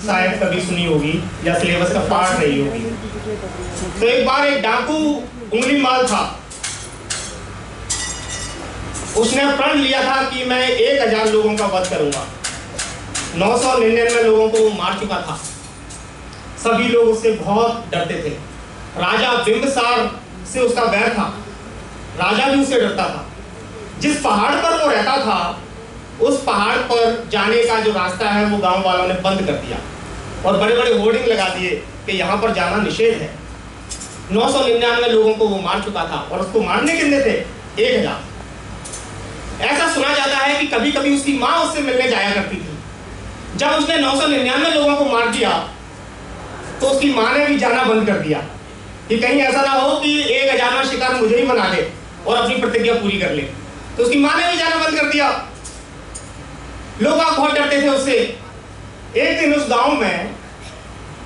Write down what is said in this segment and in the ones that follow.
शायद कभी सुनी होगी या सिलेबस का पार्ट रही होगी। तो एक बार एक डाकू उंगलीमाल था, उसने प्रण लिया था कि मैं 1000 लोगों का वध करूंगा। 999 लोगों को वो मार चुका था। सभी लोग उससे बहुत डरते थे। राजा बिंबिसार से उसका वैर था, राजा भी उससे डरता था। जिस पहाड़ पर वो रहता था उस पहाड़ पर जाने का जो रास्ता है वो गांव वालों ने बंद कर दिया और बड़े बड़े होर्डिंग लगा दिए कि यहाँ पर जाना निषेध है। 999 लोगों को वो मार चुका था और उसको मारने कितने थे? 1000। ऐसा सुना जाता है कि कभी कभी उसकी माँ उससे मिलने जाया करती थी। जब उसने 999 लोगों को मार दिया तो उसकी माँ ने भी जाना बंद कर दिया कि कहीं ऐसा ना हो कि 1000वां शिकार मुझे ही बना दे और अपनी प्रतिज्ञा पूरी कर ले। तो उसकी माँ ने भी जाना बंद कर दिया। लोग बहुत डरते थे उससे। एक दिन उस गांव में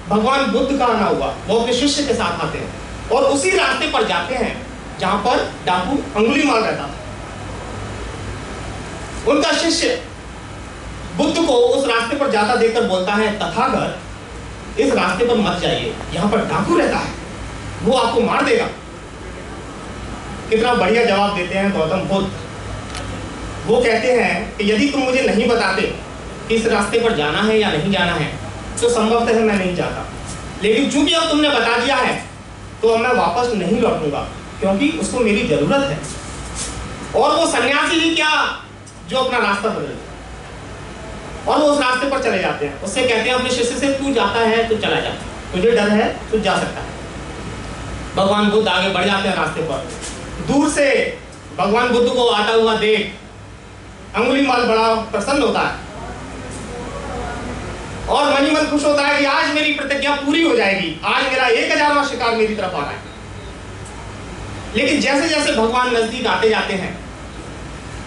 भगवान बुद्ध का आना हुआ। वो अपने शिष्य के साथ आते हैं और उसी रास्ते पर जाते हैं जहां पर डाकू अंगुलीमाल रहता था। उनका शिष्य बुद्ध को उस रास्ते पर जाता देखकर बोलता है, तथागत इस रास्ते पर मत जाइए, यहां पर डाकू रहता है, वो आपको मार देगा। कितना बढ़िया जवाब देते हैं गौतम बुद्ध। वो कहते हैं कि यदि तुम मुझे नहीं बताते कि इस रास्ते पर जाना है या नहीं जाना है तो संभवतः मैं नहीं जाता, लेकिन चूंकि अब तुमने बता दिया है तो अब मैं वापस नहीं लौटूंगा क्योंकि उसको मेरी जरूरत है। और वो सन्यासी ही क्या जो अपना रास्ता बदल और वो उस रास्ते पर चले जाते हैं। उससे कहते हैं अपने शिष्य से, तू जाता है तो चला जा, तुझे डर है तो जा सकता है। भगवान बुद्ध आगे बढ़ जाते हैं रास्ते पर। दूर से भगवान बुद्ध को आता हुआ देख अंगुलीमाल बड़ा प्रसन्न होता है और मन ही मन खुश होता है कि आज मेरी प्रतिज्ञा पूरी हो जाएगी, आज मेरा 1000वां शिकार मेरी तरफ आ रहा है। लेकिन जैसे जैसे भगवान नजदीक आते जाते हैं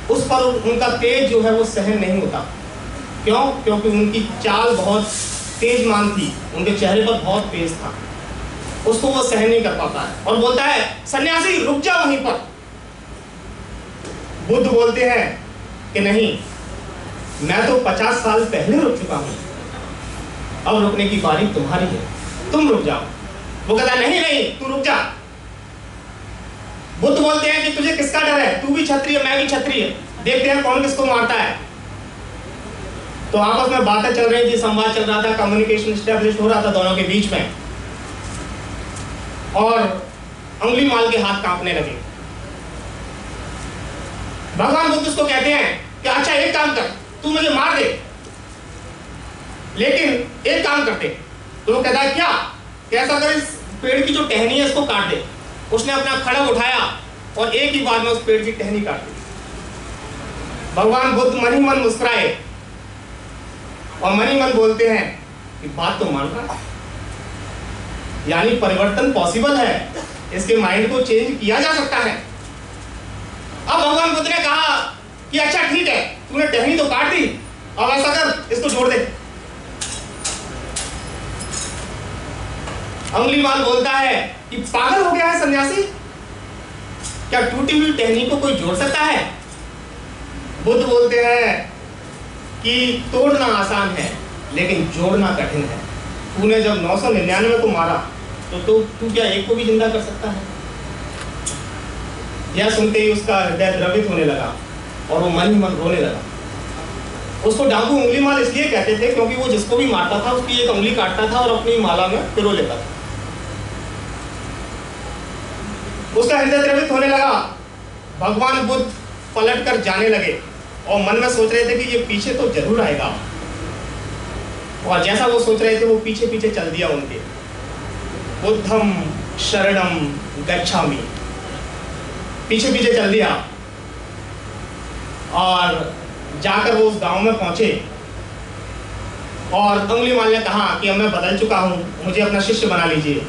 उस पर उनका तेज जो है वो सहन नहीं होता। क्यों? क्योंकि उनकी चाल बहुत तेजमान थी, उनके चेहरे पर बहुत तेज था, उसको वो सहन नहीं कर पाता है और बोलता है, सन्यासी रुक जा वहीं पर। बुद्ध बोलते हैं कि नहीं, मैं तो 50 साल पहले रुक चुका हूं, अब रुकने की बारी तुम्हारी है, तुम रुक जाओ। वो कहता है, नहीं नहीं तू रुक जा। बुद्ध बोलते हैं कि तुझे किसका डर है, तू भी क्षत्रिय मैं भी क्षत्रिय, देखते हैं कौन किसको मारता है। तो आपस में बातें चल रही थी, संवाद चल रहा था, कम्युनिकेशन एस्टेब्लिश हो रहा था दोनों के बीच में। और अंगुलीमाल के हाथ कांपने लगे। भगवान बुद्ध उसको कहते हैं कि अच्छा एक काम कर, तू मुझे मार दे लेकिन एक काम करते। तो वो कहता है क्या? कैसा कर, इस पेड़ की जो टहनी है इसको काट दे। उसने अपना खड़ग उठाया और एक ही बार में उस पेड़ की टहनी काट दी। भगवान बुद्ध मन ही मन मुस्कुराए और मन ही मन बोलते हैं कि बात तो मान रहा, यानी परिवर्तन पॉसिबल है, इसके माइंड को चेंज किया जा सकता है। अब भगवान बुद्ध ने कहा कि अच्छा ठीक है, तूने टहनी तो काट दी, अब ऐसा कर इसको जोड़ दे। अंगुलीमाल बोलता है कि पागल हो गया है सन्यासी, क्या टूटी हुई टहनी को कोई जोड़ सकता है? बुद्ध बोलते हैं कि तोड़ना आसान है लेकिन जोड़ना कठिन है। तूने जब 999 को मारा तो तू क्या एक को भी जिंदा कर सकता है? यह सुनते ही उसका हृदय द्रवित होने लगा और वो मन ही मन रोने लगा। उसको डाकू अंगुलीमाल इसलिए कहते थे क्योंकि वो जिसको भी मारता था उसकी एक उंगली काटता था और अपनी माला में पिरो लेता था। उसका हृदय द्रवित होने लगा। भगवान बुद्ध पलट कर जाने लगे और मन में सोच रहे थे कि ये पीछे तो जरूर आएगा, और जैसा वो सोच रहे थे वो पीछे पीछे चल दिया उनके। बुद्धम शरणम गच्छामि, पीछे पीछे चल दिया और जाकर वो उस गांव में पहुंचे और अंगुलीमाल ने कहा कि अब मैं बदल चुका हूं, मुझे अपना शिष्य बना लीजिए।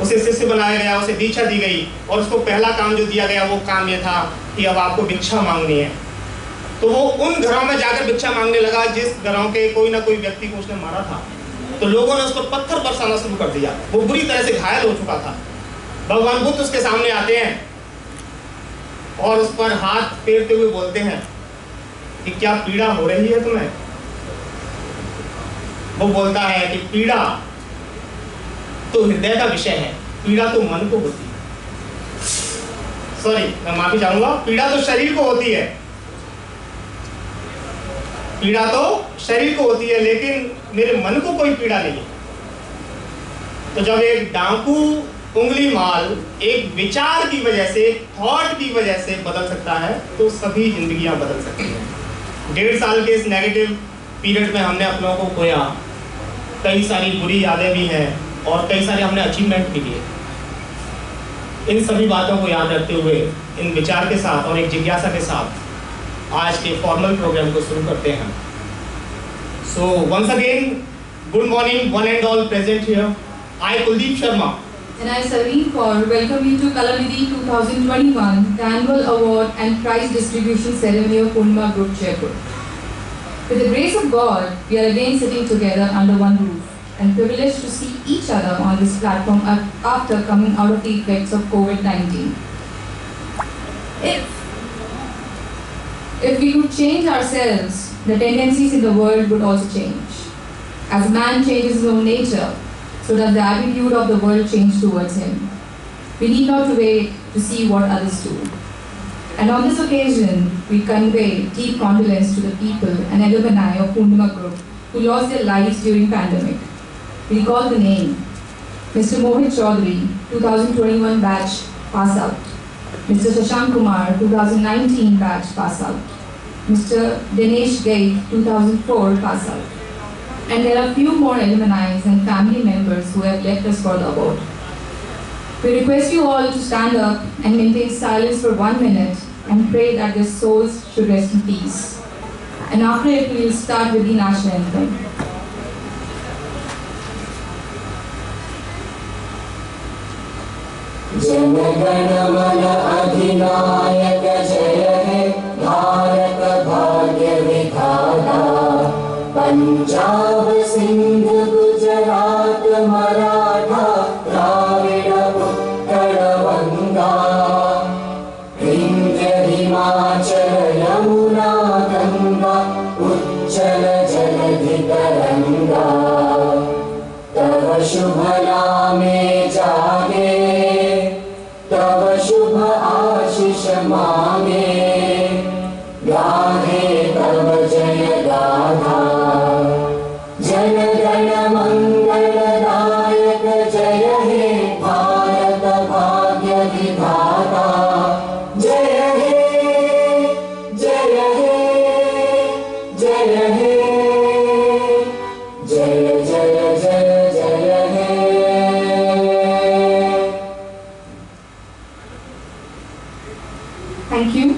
उसे शिष्य बनाया गया, उसे दीक्षा दी गई और उसको पहला काम जो दिया गया वो काम ये था कि अब आपको भिक्षा मांगनी है। तो वो उन घरों में जाकर भिक्षा मांगने लगा जिस घरों के कोई ना कोई व्यक्ति को उसने मारा था। तो लोगों ने उस पर पत्थर बरसाना शुरू कर दिया, वो बुरी तरह से घायल हो चुका था। भगवान बुद्ध उसके सामने आते हैं और उस पर हाथ फेरते हुए बोलते हैं कि क्या पीड़ा हो रही है तुम्हें? वो बोलता है कि पीड़ा तो हृदय का विषय है, पीड़ा तो मन को होती है। सॉरी, मैं माफी चाहूंगा, पीड़ा तो शरीर को होती है, पीड़ा तो शरीर को होती है, लेकिन मेरे मन को कोई पीड़ा नहीं है। तो जब एक डाकू उंगली माल एक विचार की वजह से, एक थॉट की वजह से बदल सकता है, तो सभी जिंदगियां बदल सकती हैं। 1.5 साल के इस नेगेटिव पीरियड में हमने अपनों को खोया, कई सारी बुरी यादें भी हैं और कई सारे हमने अचीवमेंट भी किए। इन सभी बातों को याद रखते हुए, इन विचार के साथ और एक जिज्ञासा के साथ आज के फॉर्मल प्रोग्राम को शुरू करते हैं। So once again, good morning one and all present here. I, Kuldeep Sharma. And I, Sareen Kaur, welcome you to Kalanidhi 2021, the annual award and prize distribution ceremony of Purnima Group, Jaipur. With the grace of God, we are again sitting together under one roof and privileged to see each other on this platform after coming out of the effects of COVID-19. If we could change ourselves, the tendencies in the world would also change. As man changes his own nature, so does the attitude of the world change towards him. We need not to wait to see what others do. And on this occasion, we convey deep condolence to the people and alumni of Purnima Group who lost their lives during pandemic. We recall the name: Mr. Mohit Chaudhary, 2021 batch pass out; Mr. Shashank Kumar, 2019 batch pass out; Mr. Dinesh Gai, 2004 pass out. And there are few more alumni and family members who have left us for the award. We request you all to stand up and maintain silence for 1 minute and pray that their souls should rest in peace. And after it, we will start with the national anthem. Jana Gana मन अधिनायक जय हे भारत भाग्य विधाता। पंजाब सिंध गुजरात मराठा द्राविड़ उत्कल बंगा। विंध्य हिमाचल यमुना गंगा उच्चल जलधि तरंगा। तव शुभ नामे जागे, तव शुभ आशीष मांगे। गाहे तव जय गाथा, जन गण मंगलदायक जय हे भारत भाग्य विधाता। जय हे जय हे जय हे जय जय जय जय हे। Thank you.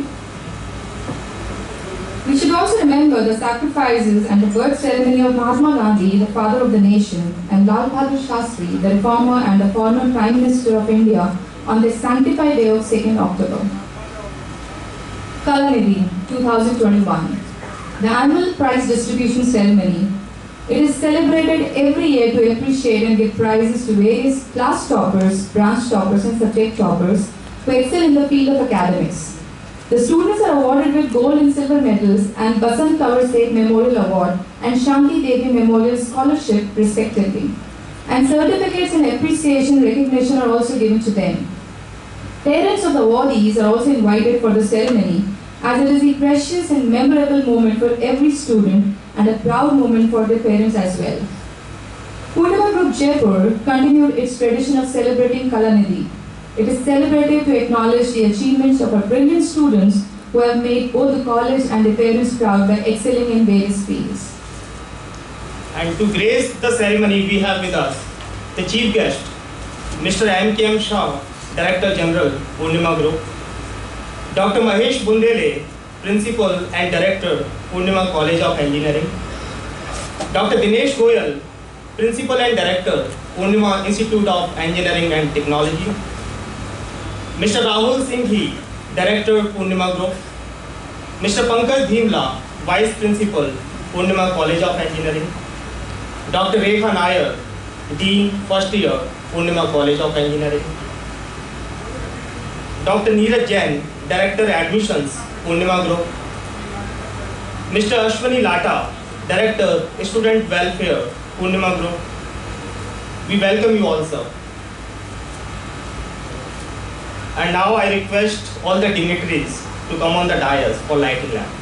We should also remember the sacrifices and the birth ceremony of Mahatma Gandhi, the father of the nation, and Lal Bahadur Shastri, the reformer and the former Prime Minister of India, on this sanctified day of 2nd October. Kalanidhi 2021, the annual prize distribution ceremony. It is celebrated every year to appreciate and give prizes to various class toppers, branch toppers, and subject toppers who excel in the field of academics. The students are awarded with gold and silver medals and Basant Kaur Seth Memorial Award and Shanti Devi Memorial Scholarship respectively. And certificates and appreciation recognition are also given to them. Parents of the awardees are also invited for the ceremony, as it is a precious and memorable moment for every student and a proud moment for their parents as well. Purnima Group Jaipur continued its tradition of celebrating Kalanidhi. It is celebrated to acknowledge the achievements of our brilliant students who have made both the college and their parents proud by excelling in various fields. And to grace the ceremony, we have with us the chief guest, Mr. M.K.M. Shah, Director General, Purnima Group; Dr. Mahesh Bundele, Principal and Director, Purnima College of Engineering; Dr. Dinesh Goyal, Principal and Director, Purnima Institute of Engineering and Technology; Mr. Rahul Singhi, Director, Purnima Group; Mr. Pankaj Dhimla, Vice Principal, Purnima College of Engineering; Dr. Rekha Nair, Dean, First Year, Purnima College of Engineering; Dr. Neeraj Jain, Director, Admissions, Purnima Group; Mr. Ashwani Lata, Director, Student Welfare, Purnima Group, we welcome you all, sir. And now I request all the dignitaries to come on the dais for lighting lamp.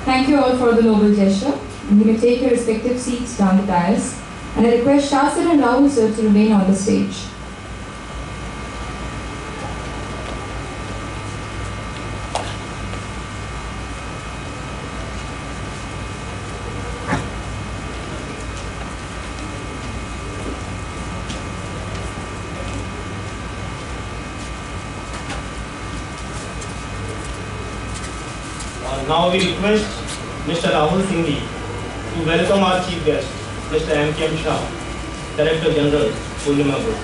Thank you all for the noble gesture. You may take your respective seats down the dais, and I request Shasir and Rahul sir to remain on the stage. Now we request Mr. Rahul Singhi to welcome our chief guest, Mr. M.K.M. Shah, Director General, Purnima Group.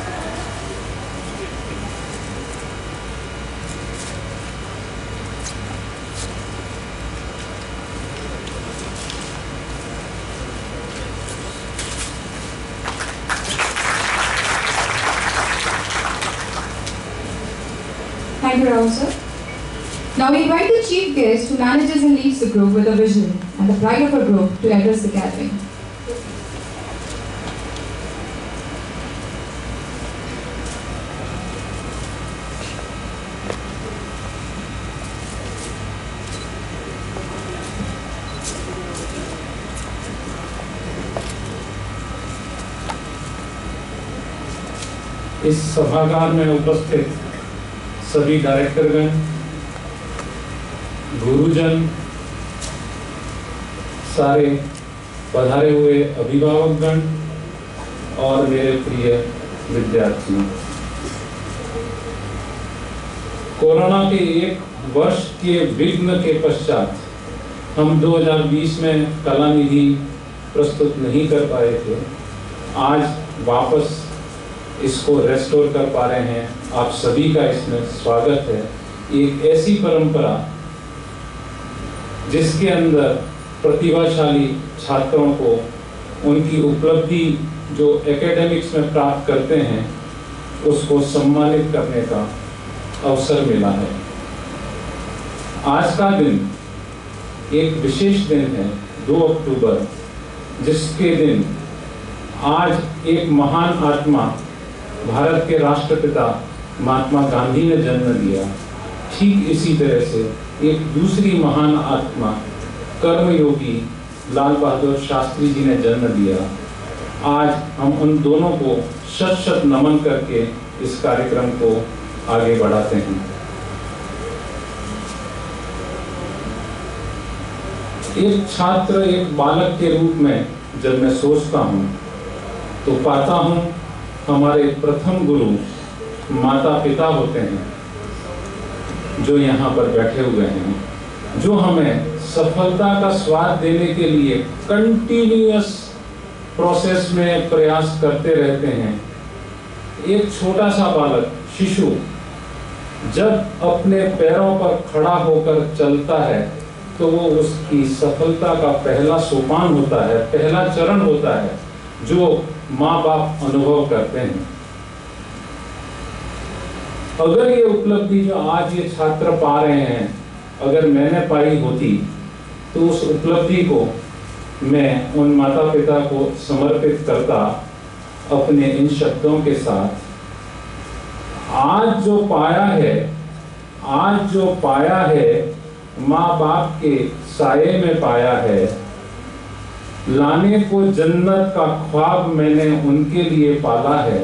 Thank you, Rahul sir. Now we invite the chief guest who manages and leads the group with a vision and the pride of a group to address the gathering. इस सभागार में उपस्थित सभी डायरेक्टरगण, गुरुजन, सारे पधारे हुए अभिभावकगण और मेरे प्रिय विद्यार्थियों, कोरोना के एक वर्ष के विघ्न के पश्चात हम 2020 में कलानिधि प्रस्तुत नहीं कर पाए थे। आज वापस इसको रेस्टोर कर पा रहे हैं। आप सभी का इसमें स्वागत है। एक ऐसी परंपरा जिसके अंदर प्रतिभाशाली छात्रों को उनकी उपलब्धि जो एकेडमिक्स में प्राप्त करते हैं उसको सम्मानित करने का अवसर मिला है। आज का दिन एक विशेष दिन है, 2 अक्टूबर, जिसके दिन आज एक महान आत्मा भारत के राष्ट्रपिता महात्मा गांधी ने जन्म लिया। ठीक इसी तरह से एक दूसरी महान आत्मा कर्मयोगी लाल बहादुर शास्त्री जी ने जन्म लिया। आज हम उन दोनों को शत शत नमन करके इस कार्यक्रम को आगे बढ़ाते हैं। एक छात्र, एक बालक के रूप में जब मैं सोचता हूँ तो पाता हूँ हमारे प्रथम गुरु माता पिता होते हैं जो यहाँ पर बैठे हुए हैं, जो हमें सफलता का स्वाद देने के लिए कंटिन्यूअस प्रोसेस में प्रयास करते रहते हैं। एक छोटा सा बालक, शिशु, जब अपने पैरों पर खड़ा होकर चलता है तो वो उसकी सफलता का पहला सोपान होता है, पहला चरण होता है जो माँ बाप अनुभव करते हैं। अगर ये उपलब्धि जो आज ये छात्र पा रहे हैं अगर मैंने पाई होती तो उस उपलब्धि को मैं उन माता पिता को समर्पित करता अपने इन शब्दों के साथ। आज जो पाया है माँ बाप के साये में पाया है। लाने को जन्नत का ख्वाब मैंने उनके लिए पाला है।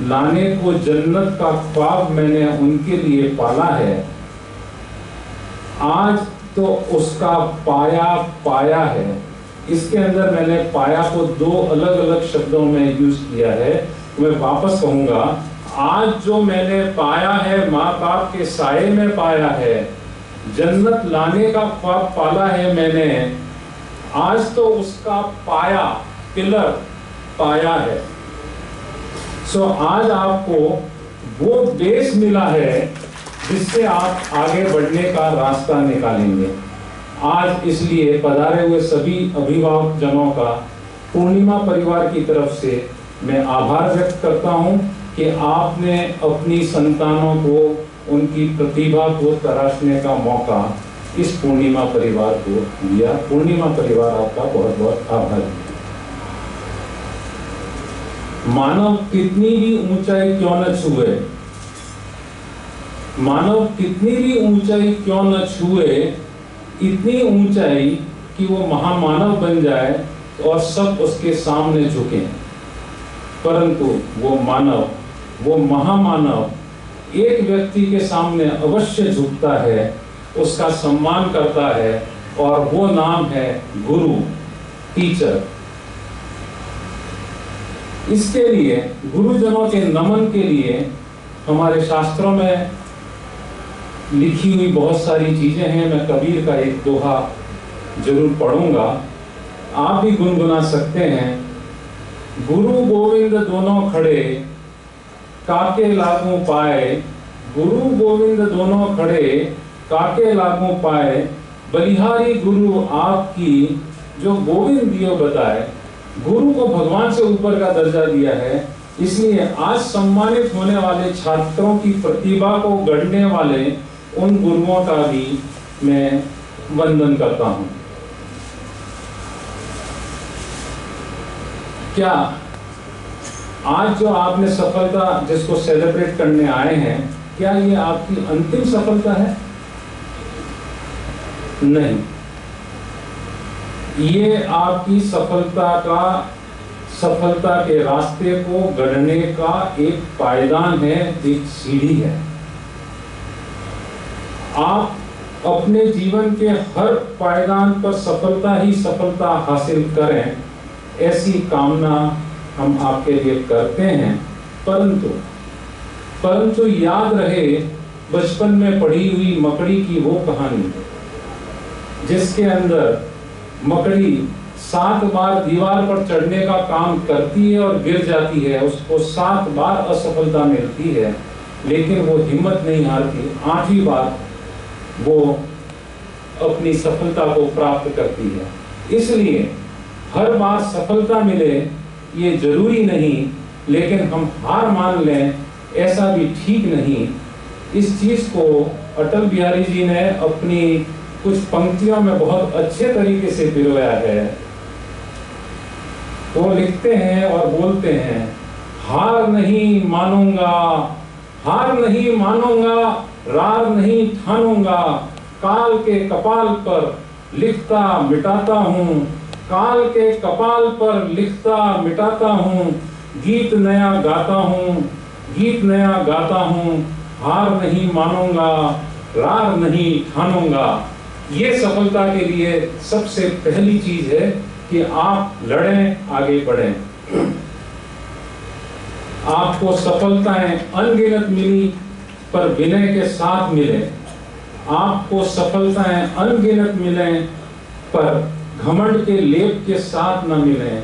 लाने को जन्नत का ख्वाब मैंने उनके लिए पाला है। आज तो उसका पाया है। इसके अंदर मैंने पाया को 2 अलग अलग शब्दों में यूज किया है। मैं वापस कहूंगा, आज जो मैंने पाया है माँ बाप के साये में पाया है, जन्नत लाने का ख्वाब पाला है मैंने। आज तो उसका पाया, पिलर पाया है। सो आज आपको वो बेस मिला है जिससे आप आगे बढ़ने का रास्ता निकालेंगे। आज इसलिए पधारे हुए सभी अभिभावक जनों का पूर्णिमा परिवार की तरफ से मैं आभार व्यक्त करता हूं कि आपने अपनी संतानों को उनकी प्रतिभा को तराशने का मौका इस पूर्णिमा परिवार को दिया। पूर्णिमा परिवार आपका बहुत बहुत आभारी है। मानव कितनी भी ऊंचाई क्यों न छुए, मानव कितनी भी ऊंचाई क्यों न छुए, इतनी ऊंचाई कि वो महामानव बन जाए और सब उसके सामने झुके। परंतु वो मानव, वो महामानव एक व्यक्ति के सामने अवश्य झुकता है, उसका सम्मान करता है, और वो नाम है गुरु, टीचर। इसके लिए, गुरुजनों के नमन के लिए हमारे शास्त्रों में लिखी हुई बहुत सारी चीजें हैं। मैं कबीर का एक दोहा जरूर पढ़ूंगा, आप भी गुनगुना सकते हैं। गुरु गोविंद दोनों खड़े, काके लागू पाए। गुरु गोविंद दोनों खड़े, काके लागू पाए। बलिहारी गुरु आपकी, जो गोविंद दियो बताए। गुरु को भगवान से ऊपर का दर्जा दिया है। इसलिए आज सम्मानित होने वाले छात्रों की प्रतिभा को गढ़ने वाले उन गुरुओं का भी मैं वंदन करता हूं। क्या आज जो आपने सफलता जिसको सेलिब्रेट करने आए हैं, क्या ये आपकी अंतिम सफलता है? नहीं, ये आपकी सफलता के रास्ते को गढ़ने का एक पायदान है, एक सीढ़ी है। आप अपने जीवन के हर पायदान पर सफलता ही सफलता हासिल करें, ऐसी कामना हम आपके लिए करते हैं। परंतु याद रहे बचपन में पढ़ी हुई मकड़ी की वो कहानी जिसके अंदर मकड़ी 7 बार दीवार पर चढ़ने का काम करती है और गिर जाती है, उसको 7 बार असफलता मिलती है, लेकिन वो हिम्मत नहीं हारती, 8वीं बार वो अपनी सफलता को प्राप्त करती है। इसलिए हर बार सफलता मिले ये जरूरी नहीं, लेकिन हम हार मान लें ऐसा भी ठीक नहीं। इस चीज को अटल बिहारी जी ने अपनी कुछ पंक्तियों में बहुत अच्छे तरीके से पिरोया है। वो लिखते हैं और बोलते हैं, हार नहीं मानूंगा, हार नहीं मानूंगा, रार नहीं ठानूंगा, काल के कपाल पर लिखता मिटाता हूँ, काल के कपाल पर लिखता मिटाता हूँ, गीत नया गाता हूँ, गीत नया गाता हूँ, हार नहीं मानूंगा, रार नहीं ठानूंगा। ये सफलता के लिए सबसे पहली चीज है कि आप लड़ें, आगे बढ़ें। आपको सफलताएं अनगिनत मिली पर विनय के साथ मिले, आपको सफलताएं अनगिनत मिले पर घमंड के लेप के साथ न मिले,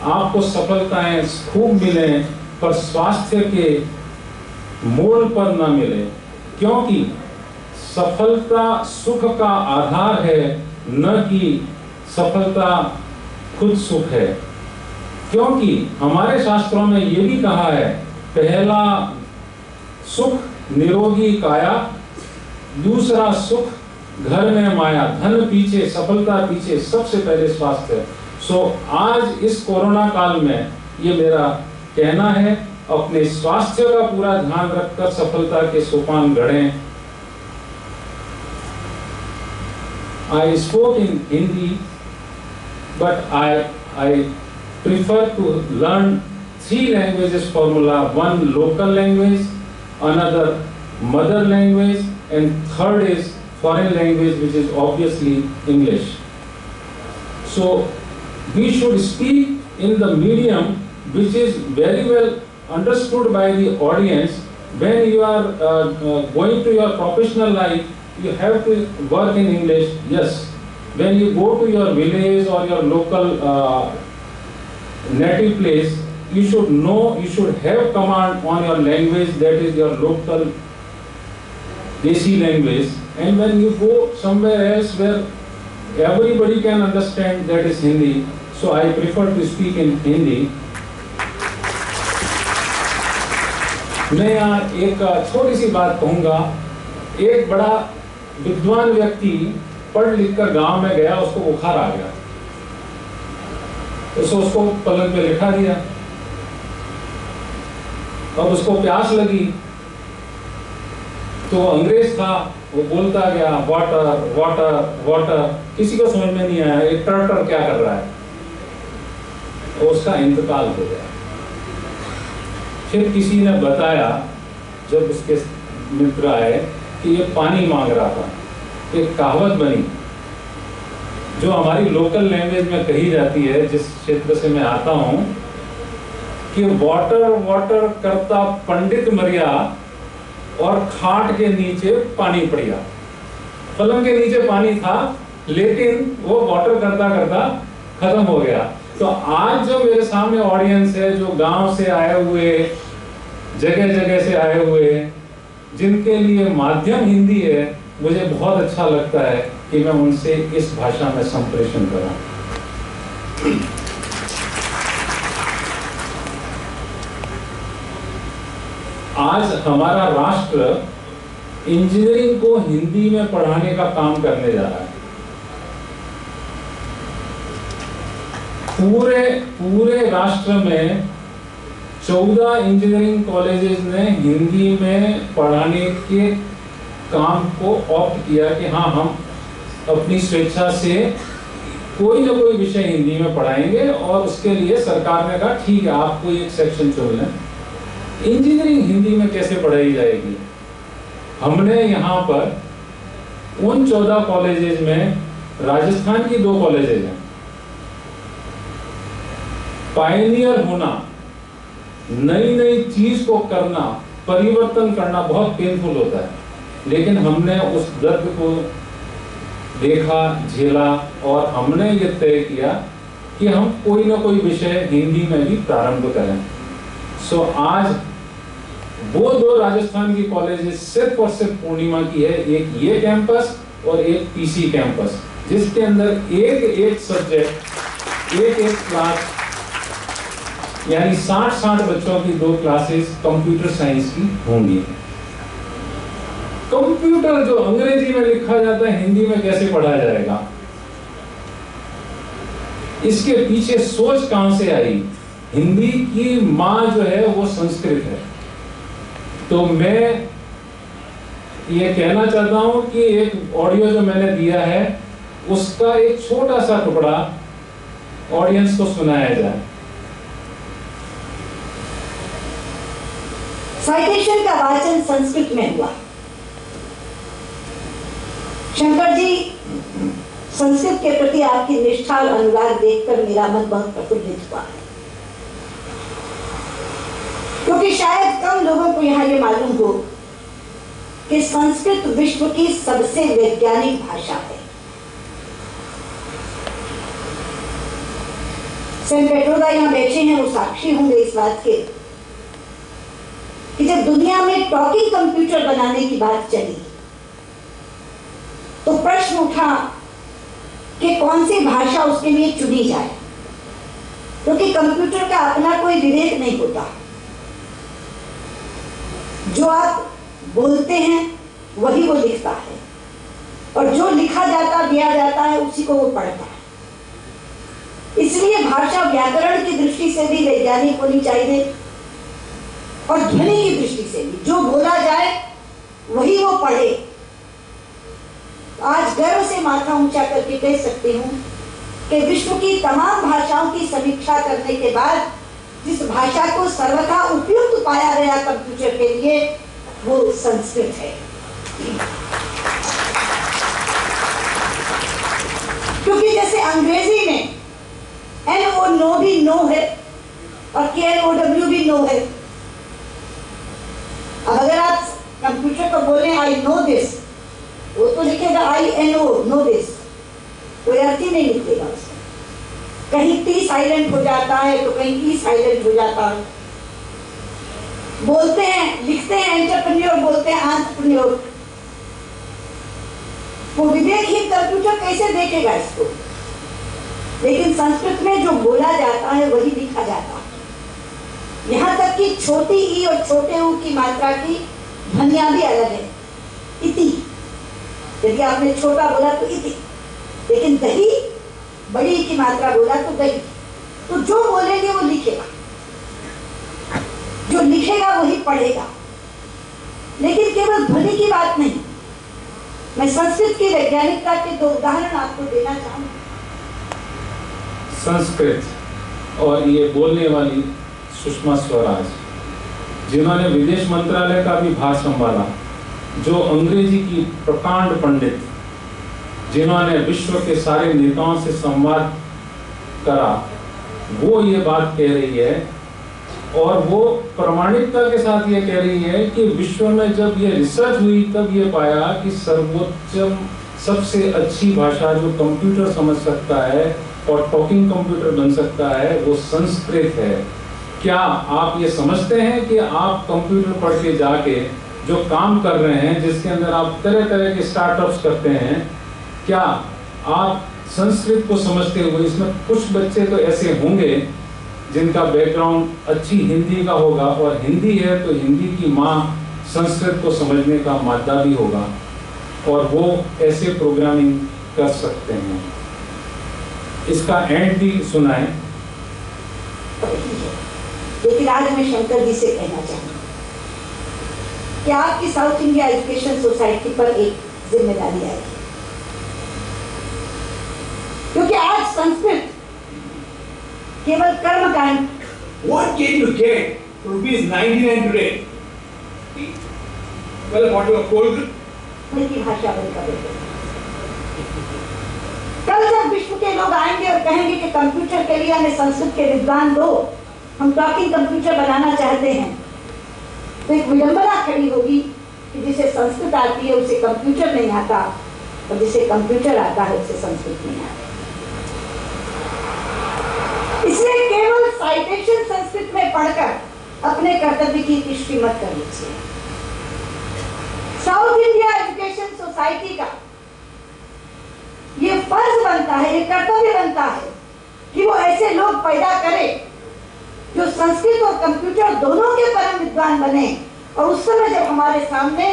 आपको सफलताएं खूब मिले पर स्वास्थ्य के मोल पर न मिले, क्योंकि सफलता सुख का आधार है, न कि सफलता खुद सुख है। क्योंकि हमारे शास्त्रों में ये भी कहा है, पहला सुख निरोगी काया, दूसरा सुख घर में माया, धन पीछे, सफलता पीछे, सबसे पहले स्वास्थ्य। सो आज इस कोरोना काल में ये मेरा कहना है, अपने स्वास्थ्य का पूरा ध्यान रखकर सफलता के सोपान गढ़ें। I spoke in Hindi, but I prefer to learn 3 languages formula, one local language, another mother language, and third is foreign language, which is obviously English. So we should speak in the medium which is very well understood by the audience. When you are going to your professional life, you have to work in English, yes. When you go to your village or your local native place, you should know, you should have command on your language, that is your local Desi language. And when you go somewhere else where everybody can understand, that is Hindi. So I prefer to speak in Hindi. मैं यहाँ एक छोटी सी बात कहूँगा। एक बड़ा विद्वान व्यक्ति पढ़ लिख कर गाँव में गया, उसको बुखार आ गया, तो उसको पलंग पे लिटा दिया। अब उसको प्यास लगी, तो अंग्रेज था, वो बोलता गया वाटर वाटर वाटर, किसी को समझ में नहीं आया ये टर क्या कर रहा है, तो उसका इंतकाल हो गया। फिर किसी ने बताया, जब उसके मित्र आए, कि ये पानी मांग रहा था। एक कहावत बनी जो हमारी लोकल लैंग्वेज में कही जाती है, जिस क्षेत्र से मैं आता हूँ, कि वाटर वाटर करता पंडित मरिया और खाट के नीचे पानी पड़िया। पलंग के नीचे पानी था, लेकिन वो वाटर करता करता खत्म हो गया। तो आज जो मेरे सामने ऑडियंस है, जो गांव से आए हुए, जगह जगह से आए हुए, जिनके लिए माध्यम हिंदी है, मुझे बहुत अच्छा लगता है कि मैं उनसे इस भाषा में संप्रेषण करूं। आज हमारा राष्ट्र इंजीनियरिंग को हिंदी में पढ़ाने का काम करने जा रहा है। पूरे राष्ट्र में 14 इंजीनियरिंग कॉलेजेस ने हिंदी में पढ़ाने के काम को ऑप्ट किया कि हाँ, हम अपनी स्वेच्छा से कोई ना कोई विषय हिंदी में पढ़ाएंगे, और उसके लिए सरकार ने कहा ठीक है, आप कोई एक सेक्शन चुन लें। इंजीनियरिंग हिंदी में कैसे पढ़ाई जाएगी? हमने यहाँ पर उन 14 कॉलेजेस में, राजस्थान की 2 कॉलेजेस हैं, पायनियर होना, नई नई चीज को करना, परिवर्तन करना बहुत पेनफुल होता है। लेकिन हमने उस दर्द को देखा, झेला और हमने ये तय किया कि हम कोई ना कोई विषय हिंदी में भी प्रारंभ करें। सो आज वो 2 राजस्थान की कॉलेजेस सिर्फ और सिर्फ पूर्णिमा की है, एक ये कैंपस और एक पीसी कैंपस, जिसके अंदर एक सब्जेक्ट, एक क्लास, यानी 60 बच्चों की 2 क्लासेस कंप्यूटर साइंस की होंगी। कंप्यूटर जो अंग्रेजी में लिखा जाता है हिंदी में कैसे पढ़ा जाएगा, इसके पीछे सोच कहां से आई? हिंदी की मां जो है वो संस्कृत है। तो मैं ये कहना चाहता हूं कि एक ऑडियो जो मैंने दिया है उसका एक छोटा सा टुकड़ा ऑडियंस को सुनाया जाए। साइटेशन का वाचन संस्कृत में हुआ। शंकर जी, संस्कृत के प्रति आपकी निष्ठा और अनुराग देखकर मेरा मन बहुत प्रफुल्लित हुआ है, क्योंकि शायद कम लोगों को यहाँ ये मालूम हो कि संस्कृत विश्व की सबसे वैज्ञानिक भाषा है। सेंट पेट्रोदा यहाँ बैठे हैं, वो साक्षी होंगे इस बात के कि जब दुनिया में टॉकिंग कंप्यूटर बनाने की बात चली तो प्रश्न उठा कि कौन सी भाषा उसके लिए चुनी जाए, क्योंकि कंप्यूटर का अपना कोई विवेक नहीं होता। जो आप बोलते हैं वही वो लिखता है, और जो लिखा जाता दिया जाता है उसी को वो पढ़ता है। इसलिए भाषा व्याकरण की दृष्टि से भी वैज्ञानिक होनी चाहिए और ध्वनि की दृष्टि से भी। जो बोला जाए वही वो पढ़े। आज गर्व से माथा ऊंचा करके कह सकती हूँ कि विश्व की तमाम भाषाओं की समीक्षा करने के बाद जिस भाषा को सर्वथा उपयुक्त पाया गया कंप्यूटर के लिए वो संस्कृत है। क्योंकि जैसे अंग्रेजी में NO नो भी नो है और KNOW भी नो है। अब अगर आप कंप्यूटर को बोले आई नो दिस, वो तो लिखेगा INO नो दिस, कोई अर्थ ही नहीं निकलेगा उसमें। कहीं T साइलेंट हो जाता है तो कहीं E साइलेंट हो जाता है। बोलते हैं, लिखते हैं एंटरप्रेन्योर, बोलते हैं एंटरप्रेन्योर। वो विवेकहीन कंप्यूटर कैसे देखेगा इसको? लेकिन संस्कृत में जो बोला जाता है वही लिखा जाता है। यहाँ तक कि छोटी ई और छोटे ऊ की मात्रा की ध्वनियां भी अलग है। इति, यदि आपने छोटा बोला तो इति, लेकिन दही बड़ी की मात्रा बोला तो दही। तो जो बोलेंगे वो लिखेगा, जो लिखेगा वही पढ़ेगा। लेकिन केवल ध्वनि की बात नहीं, मैं संस्कृत की वैज्ञानिकता के 2 उदाहरण आपको देना चाहूंगा। संस्कृत और ये बोलने वाली सुषमा स्वराज, जिन्होंने विदेश मंत्रालय का भी भार संभाला, जो अंग्रेजी की प्रकांड पंडित, जिन्होंने विश्व के सारे नेताओं से संवाद करा, वो ये बात कह रही है और वो प्रामाणिकता के साथ ये कह रही है कि विश्व में जब ये रिसर्च हुई तब ये पाया कि सर्वोच्च सबसे अच्छी भाषा जो कंप्यूटर समझ सकता है और टॉकिंग कंप्यूटर बन सकता है वो संस्कृत है। क्या आप ये समझते हैं कि आप कंप्यूटर पढ़ के जाके जो काम कर रहे हैं, जिसके अंदर आप तरह तरह के स्टार्टअप्स करते हैं, क्या आप संस्कृत को समझते हुए, इसमें कुछ बच्चे तो ऐसे होंगे जिनका बैकग्राउंड अच्छी हिंदी का होगा और हिंदी है तो हिंदी की माँ संस्कृत को समझने का मादा भी होगा और वो ऐसे प्रोग्रामिंग कर सकते हैं। इसका एंड भी सुनाएं। लेकिन आज मैं शंकर जी से कहना चाहूंगा कि आपकी साउथ इंडिया एजुकेशन सोसाइटी पर एक जिम्मेदारी आई, क्योंकि आज संस्कृत केवल कर्मकांड। What can you get for ₹99 today? Well, what you are called? की भाषा बनकर देते। कल जब विश्व के लोग आएंगे और कहेंगे कि कंप्यूटर के लिए हमें संस्कृत के विद्वान दो, हम टॉकिंग कंप्यूटर बनाना चाहते हैं, तो एक विडंबना खड़ी होगी कि जिसे संस्कृत आती है उसे कंप्यूटर नहीं आता, और जिसे कंप्यूटर आता है उसे संस्कृत नहीं आता। इसलिए केवल साइटेशन संस्कृत में पढ़कर अपने कर्तव्य की पुष्टि मत कर लीजिए। साउथ इंडिया एजुकेशन सोसाइटी का ये फर्ज बनता है, ये कर्तव्य बनता है कि वो ऐसे लोग पैदा करे जो संस्कृत और कंप्यूटर दोनों के परम विद्वान बने। और उस समय जब हमारे सामने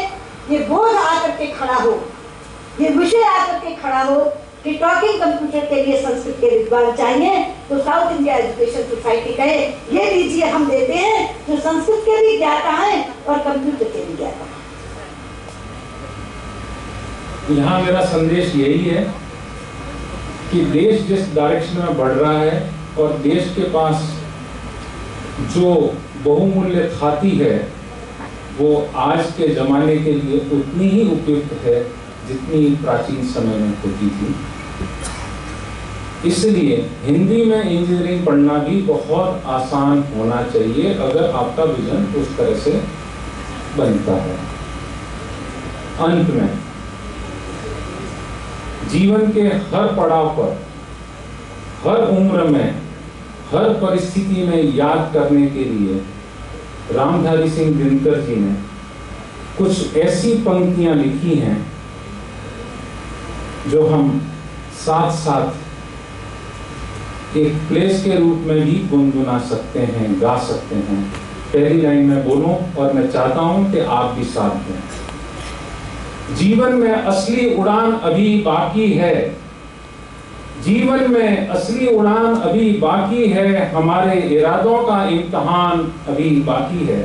ये बोझ आकर के खड़ा हो, ये विषय आकर के खड़ा हो कि टॉकिंग कंप्यूटर के लिए संस्कृत के विद्वान चाहिए, तो साउथ इंडिया एजुकेशन सोसाइटी कहे ये लीजिए हम देते हैं जो संस्कृत के भी ज्ञाता है और कंप्यूटर के भी ज्ञाता है। यहाँ मेरा संदेश यही है कि देश जिस डायरेक्शन में बढ़ रहा है और देश के पास जो बहुमूल्य खाती है वो आज के जमाने के लिए उतनी ही उपयुक्त है जितनी प्राचीन समय में होती थी। इसलिए हिंदी में इंजीनियरिंग पढ़ना भी बहुत आसान होना चाहिए अगर आपका विजन उस तरह से बनता है। अंत में जीवन के हर पड़ाव पर, हर उम्र में, हर परिस्थिति में याद करने के लिए रामधारी सिंह दिनकर जी ने कुछ ऐसी पंक्तियां लिखी हैं जो हम साथ साथ एक प्लेस के रूप में भी गुनगुना सकते हैं, गा सकते हैं। पहली लाइन में बोलूं और मैं चाहता हूं कि आप भी साथ दें। जीवन में असली उड़ान अभी बाकी है, जीवन में असली उड़ान अभी बाकी है, हमारे इरादों का इम्तिहान अभी बाकी है।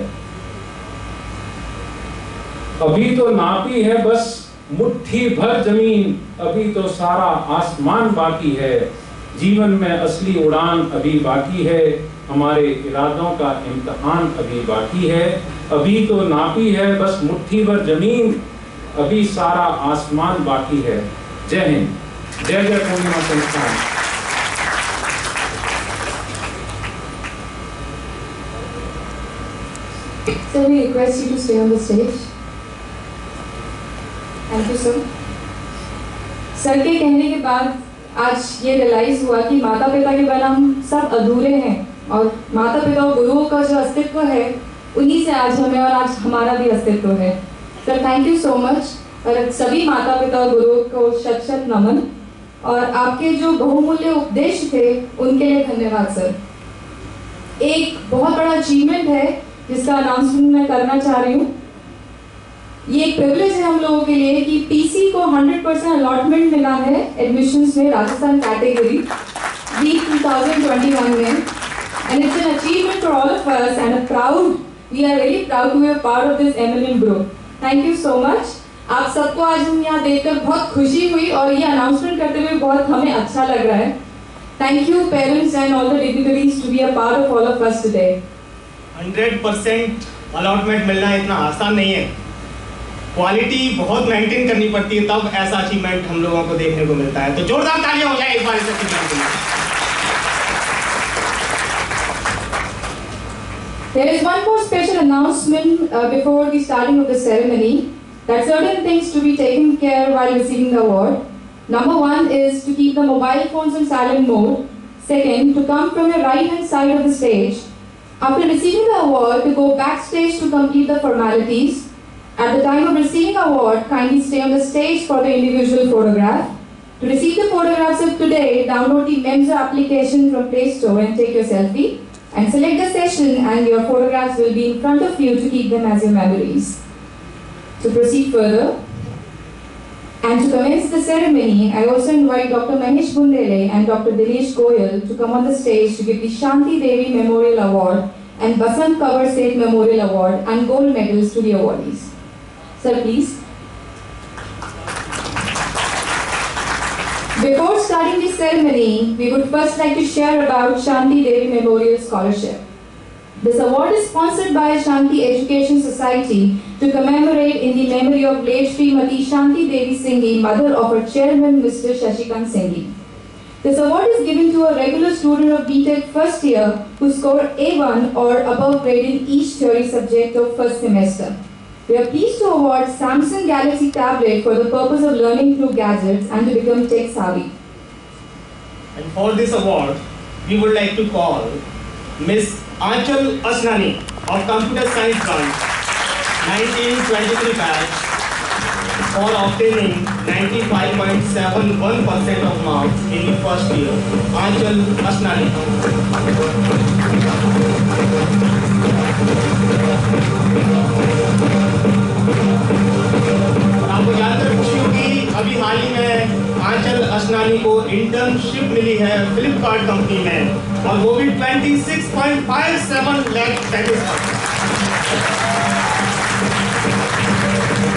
अभी तो नापी है बस मुट्ठी भर जमीन, अभी तो सारा आसमान बाकी है। जीवन में असली उड़ान अभी बाकी है, हमारे इरादों का इम्तिहान अभी बाकी है। अभी तो नापी है बस मुट्ठी भर जमीन, अभी सारा आसमान बाकी है। जय हिंद, जय जय पूर्णिमा संस्थान। So we request you to stay on the stage. Thank you, sir. Sir के कहने के बाद आज ये रियलाइज हुआ कि माता पिता के बिना हम सब अधूरे हैं, और माता पिता और गुरुओं का जो अस्तित्व है उन्हीं से आज हमें और आज हमारा भी अस्तित्व है। Sir thank you so much, और सभी माता पिता और गुरुओं को शत शत नमन, और आपके जो बहुमूल्य उपदेश थे उनके लिए धन्यवाद सर। एक बहुत बड़ा अचीवमेंट है जिसका अनाउंसमेंट मैं करना चाह रही हूँ। ये एक प्रिविलेज है हम लोगों के लिए कि पीसी को 100% अलॉटमेंट मिला है एडमिशंस में राजस्थान कैटेगरी वी 2021 में, and it's an achievement for all of us and we are really proud to be a part of this eminent group. Thank you so much. आप सबको आज हम यहाँ देखकर बहुत खुशी हुई और ये अनाउंसमेंट करते हुए बहुत हमें अच्छा लग रहा है। Thank you parents and all the dignitaries to be a part of all of us today. 100% allotment मिलना इतना आसान नहीं है, क्वालिटी बहुत मेंटेन करनी पड़ती है, तब ऐसा अचीवमेंट हम लोगों को देखने को मिलता है। तो जोरदार तालियां हो जाए एक बार इस अचीवमेंट के लिए। There is one more special announcement before the starting of the ceremony, that certain things to be taken care while receiving the award. Number one is to keep the mobile phones in silent mode. Second, to come from your right hand side of the stage. After receiving the award, to go backstage to complete the formalities. At the time of receiving the award, kindly stay on the stage for the individual photograph. To receive the photographs of today, download the Memza application from Play Store and take your selfie. And select the session and your photographs will be in front of you to keep them as your memories. To proceed further, and to commence the ceremony, I also invite Dr. Mahesh Bundele and Dr. Dinesh Goyal to come on the stage to give the Shanti Devi Memorial Award and Basant Kavar Seth Memorial Award and gold medals to the awardees. Sir, please. Before starting the ceremony, we would first like to share about Shanti Devi Memorial Scholarship. This award is sponsored by Shanti Education Society to commemorate in the memory of late Srimati Shanti Devi Singhi, mother of her chairman, Mr. Shashikant Singhi. This award is given to a regular student of BTech first year who scored A1 or above grade in each theory subject of first semester. We are pleased to award Samsung Galaxy tablet for the purpose of learning through gadgets and to become tech savvy. And for this award, we would like to call Miss Aanchal Asnani of Computer Science Branch, 1923 batch, for obtaining 95.71% of marks in the first year. Aanchal Asnani. आपको जानकर खुशी होगी, अभी हाल ही में आंचल असनानी को internship मिली है Flipkart company में, और वो भी 26.57 लाख पैकेज पर।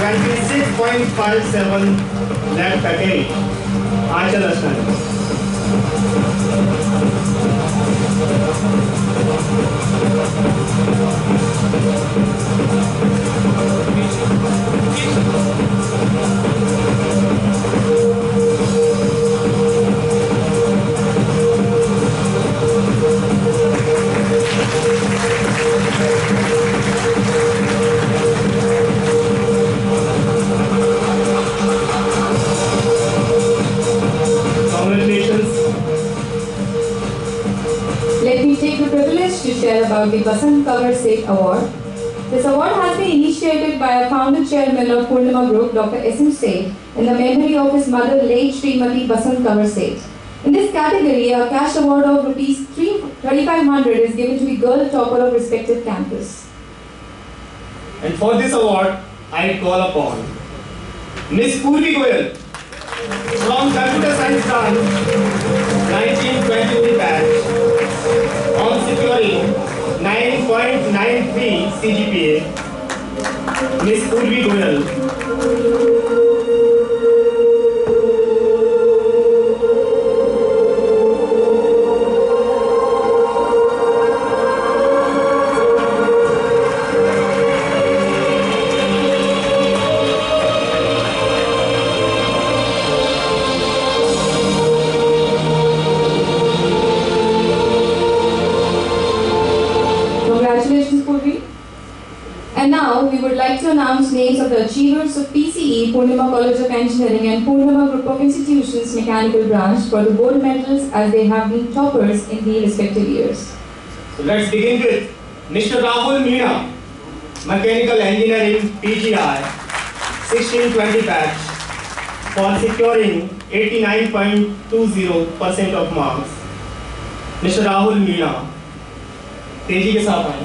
26.57 lakh package Aanchal Asnani. Let me take the privilege to share about the Basant Cover State Award. This award has been initiated by a founder chairman of Purnima Group, Dr. S.M. Seth, in the memory of his mother, late Srimati Basant Cover Seth. In this category, a cash award of rupees 3,500 is given to the girl topper of respective campus. And for this award, I call upon Miss Purvi Goyal from Computer Science Branch, 1923 batch, on securing 9.93 CGPA. Miss Purvi Goyal. Congratulations, Purvi. And now we would like to announce names of the achievers of PCE, Purnima College of Engineering, and Purnima Group of Institutions, Mechanical Branch, for the gold medals as they have been toppers in the respective years. So let's begin with Mr. Rahul Meena, Mechanical Engineering PGI, 1620 batch, for securing 89.20% of marks. Mr. Rahul Meena, तेजी के साथ आए।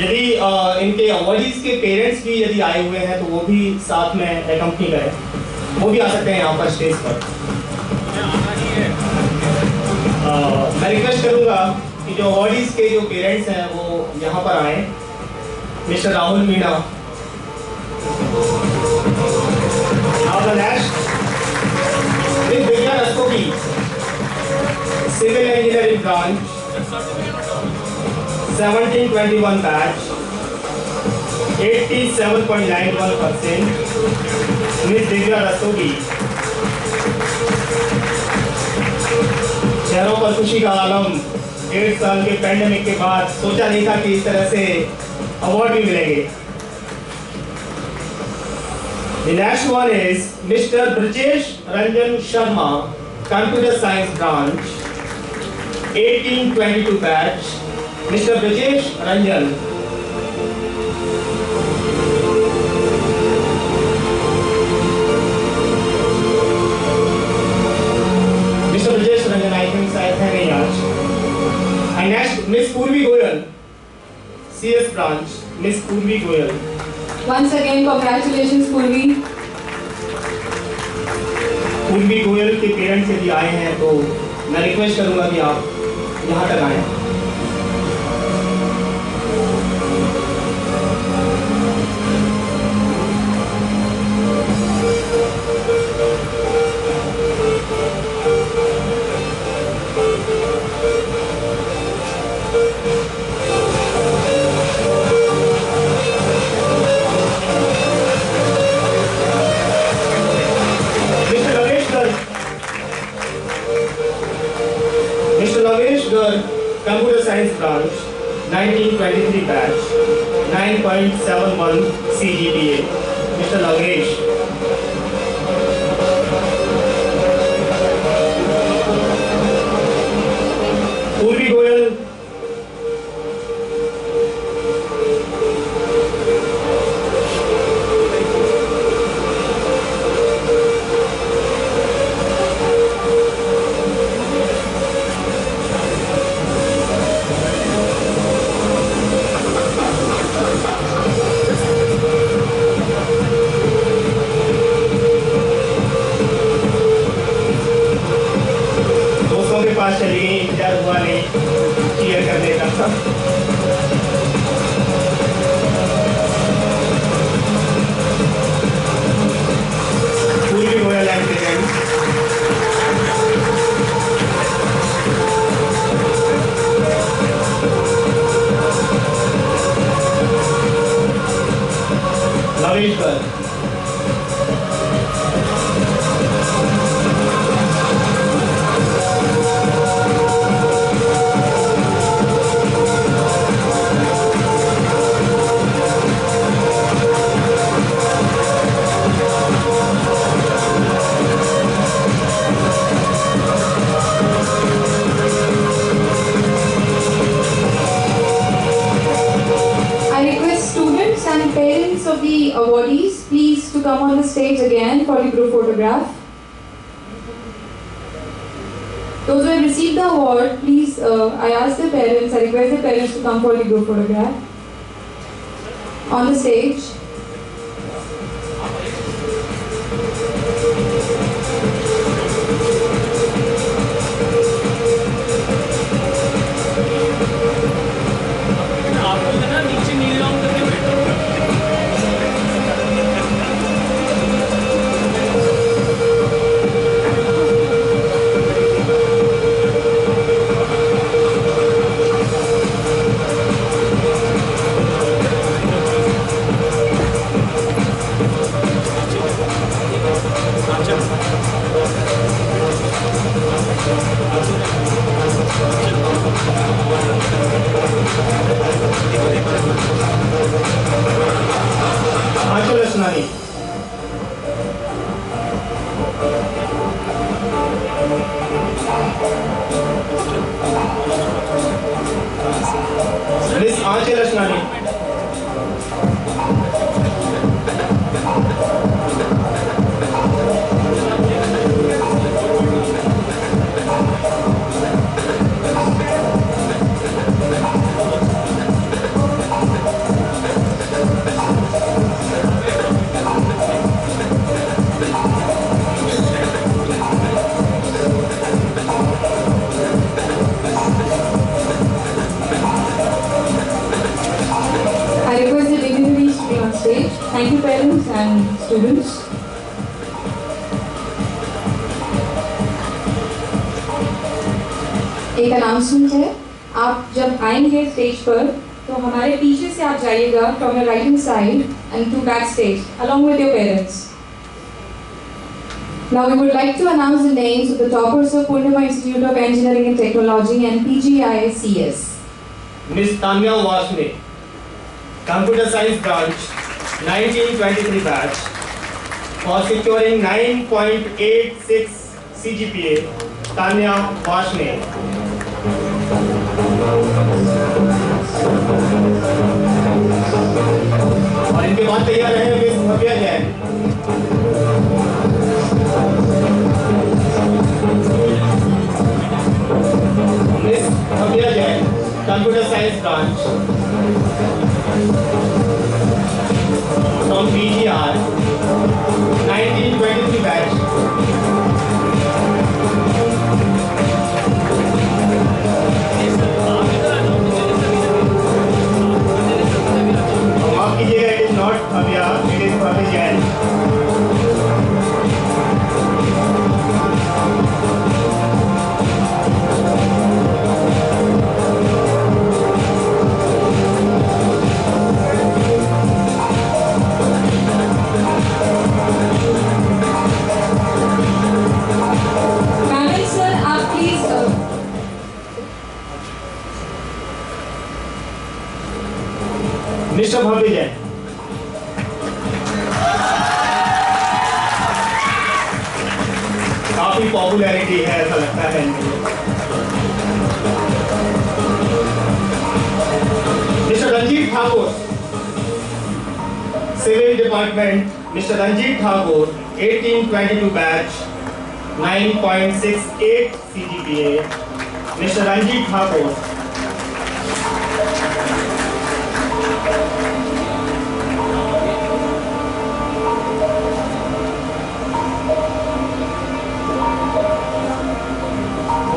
यदि इनके awardees के parents भी यदि आए हुए हैं तो वो भी साथ में एक्कम्पनी करें, वो भी आ सकते हैं यहाँ पर स्टेज पर। मैं रिक्वेस्ट करूँगा कि जो अवॉर्डीज के जो पेरेंट्स हैं वो यहाँ पर आए। Mister Rahul Meena, now the next with Vidya Rastogi, Civil Engineering Branch, 1721 batch, 87.91%. Miss Vidya Rastogi, शहरों पर खुशी का आलम। 1.5 साल के पैंडेमिक के बाद सोचा नहीं था कि इस तरह से अवार्ड भी मिलेंगे। The next one is Mr. Brajesh Ranjan Sharma, Computer Science Branch, 1822 batch. Mr. Brajesh Ranjan. Mr. Brajesh Ranjan, I think शायद है नहीं आज। And next, Miss Purvi Goyal, CS Branch. Miss Purvi Goyal. Once again, congratulations, Purvi. पूर्वी गोयल के parents यदि आए हैं तो मैं रिक्वेस्ट करूंगा कि आप यहाँ तक आएं। 1923 batch, 9.71 CGPA, Mr. Lavesh. Urvi Goyal, पास चली गई, इंतजार हुआ नहीं क्लियर करने का। पूरी गोयल एंड प्रेजेंट। लवेश पर parents of the awardees, please to come on the stage again for the group photograph. Those who have received the award, please, I ask the parents, I request the parents to come for the group photograph on the stage. Miss Aanchal Ashnani. Thank you parents and students. एक announcement है, आप जब आएंगे stage पर तो हमारे पीछे से आप जाइएगा from your right hand side and to back stage along with your parents. Now we would like to announce the names of the toppers of Purnima Institute of Engineering and Technology and PGICS. Miss Tanya Washne, Computer Science Branch, 1923 batch, for securing 9.86 CGPA, Tanya Washne. और इनके बाद तैयार रहे miss Bhavya Jain. Miss Bhavya Jain, Computer Science Branch, from PGR, 1923 batch. माफ कीजिएगा, it is not Bhavya, it is Bhavya Jain. Mister Bhavya Jain. काफी popularity है ऐसा लगता है इनके लिए। Mister Ranjit Thakur, civil department, mister Ranjit Thakur 1822 batch 9.68 CGPA, mister Ranjit Thakur.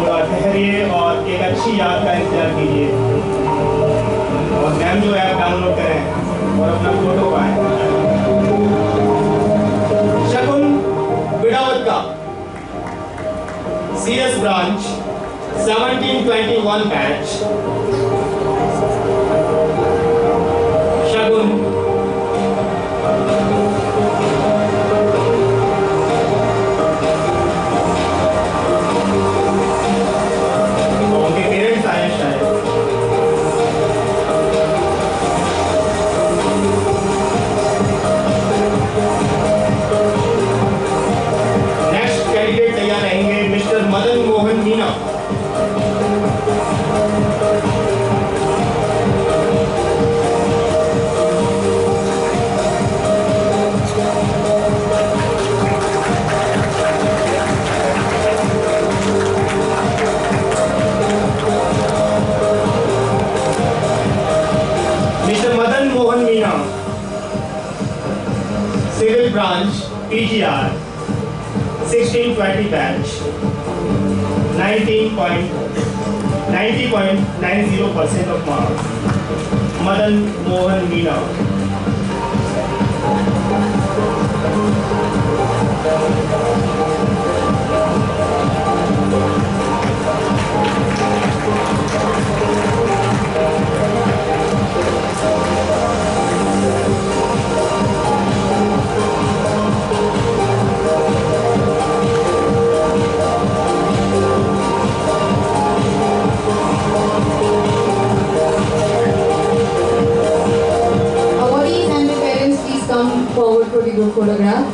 थोड़ा ठहरिए और एक अच्छी याद का इंतजार कीजिए और मैम जो ऐप डाउनलोड करें और अपना फोटो पाएं। शकुन बिड़ावत का CS ब्रांच 1721 बैच। शगुन उनके पेरेंट्स आए शायद। नेक्स्ट कैंडिडेट तैयार रहेंगे mister Madan Mohan Meena. Mister Madan Mohan Meena, civil branch PGR 1620 batch 90.90% of marks। Madan Mohan Meena. Awardees and their parents, please come forward for the group photograph.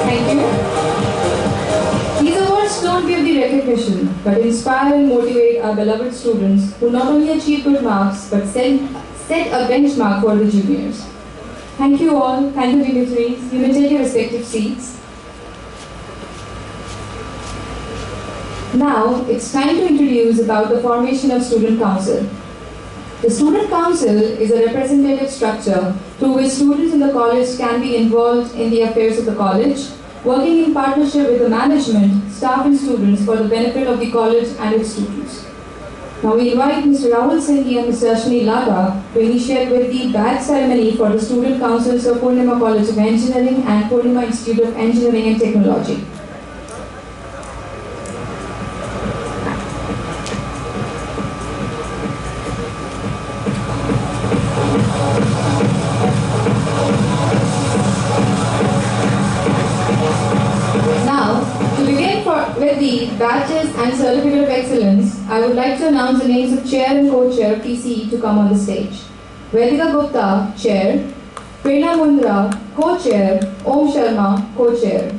Thank you. These awards don't give the recognition, but inspire and motivate our beloved students who not only achieve good marks, but set a benchmark for the juniors. Thank you all. Thank you, dignitaries. You may take your respective seats. Now, it's time to introduce about the formation of Student Council. The Student Council is a representative structure through which students in the college can be involved in the affairs of the college, working in partnership with the management, staff and students for the benefit of the college and its students. Now we invite Mr. Rahul Singhi and Mr. Ashwini Lada to initiate with the badge ceremony for the Student Councils of Purnima College of Engineering and Purnima Institute of Engineering and Technology. With the badges and certificate of excellence, I would like to announce the names of chair and co-chair of TCE to come on the stage. Vedika Gupta, chair. Prerna Mundra, co-chair. Om Sharma, co-chair.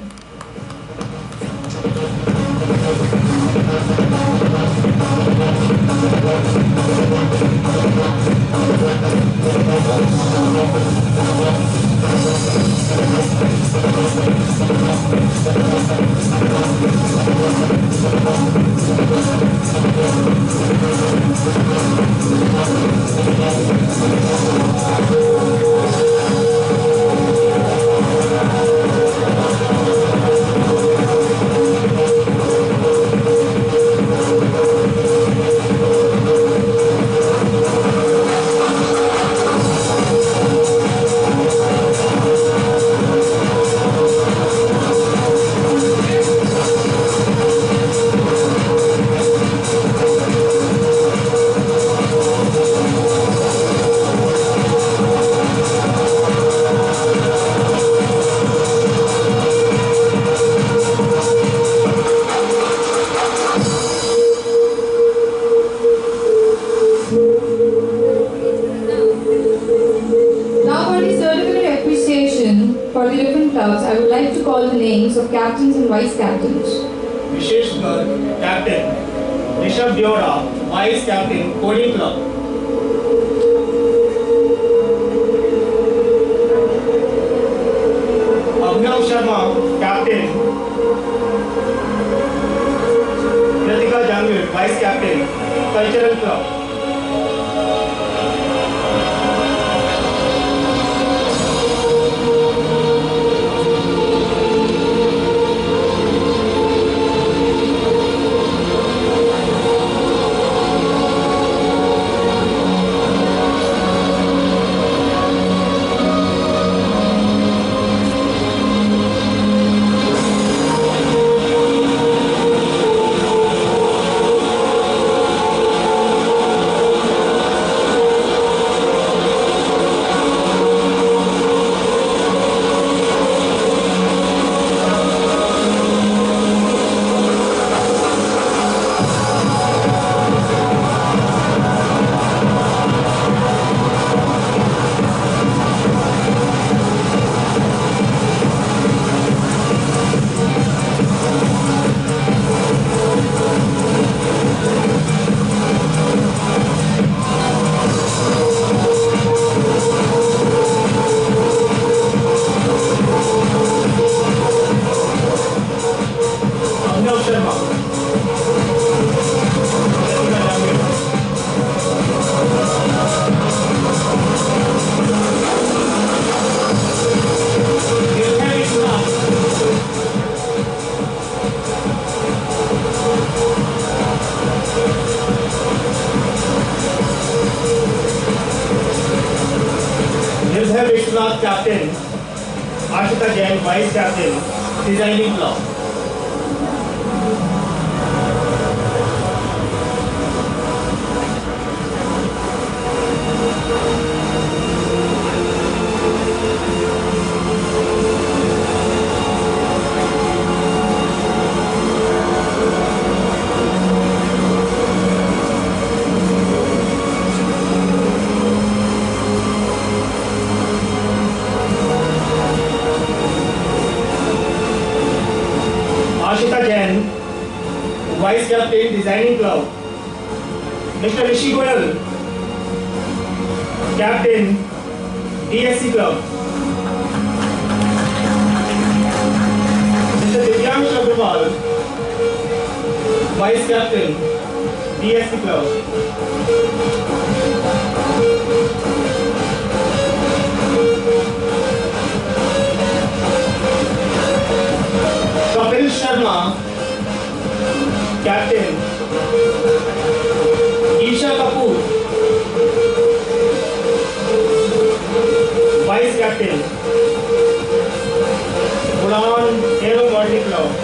names of captains and vice captains. विशेष कर captain Rishabh Byora, vice captain coding club. Abhinav Sharma captain, Kritika Jangir vice captain cultural club. Captain Ashita Jain, vice captain designing club. Ashita Jain, vice captain designing club. Mister Rishi Goyal, captain DSC club. Mister Divyansh Agarwal, vice captain DSC club. Kapil Sharma, captain. Isha Kapoor, vice captain Udaan aero modelling club.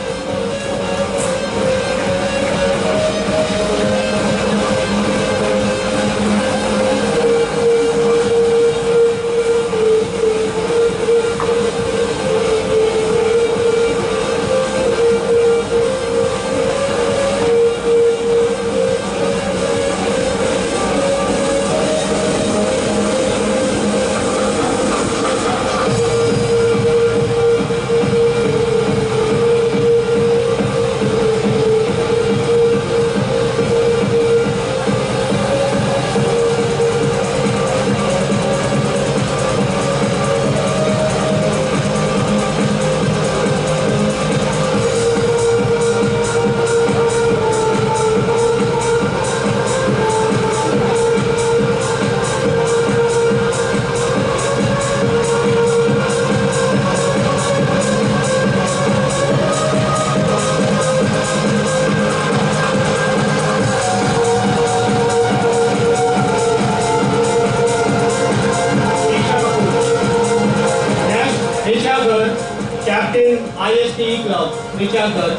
Captain IST club Vichargarh.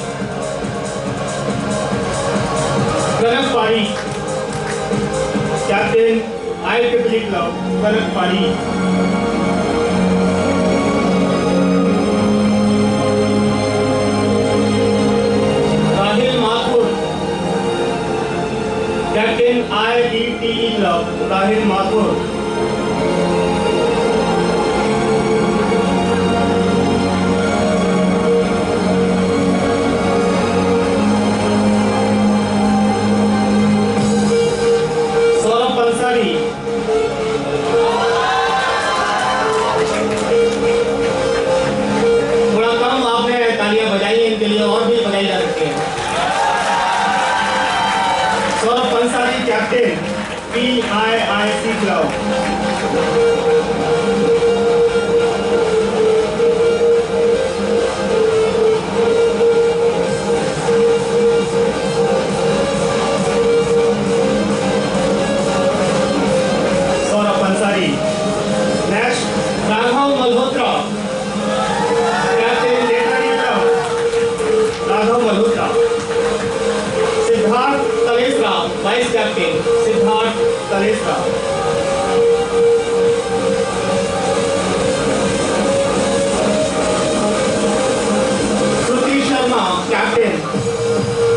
Kanak Pari, captain IEEE club Kanak पारी। Rahil Mathur, captain IDTE club Rahil Mathur. captain, PIIC Club. Saurabh Ansari. Next, Raghav Malhotra, captain, Rotary Club. Raghav Malhotra. Siddharth Talesra, vice captain, Siddharth Talesra. Shruti Sharma, captain,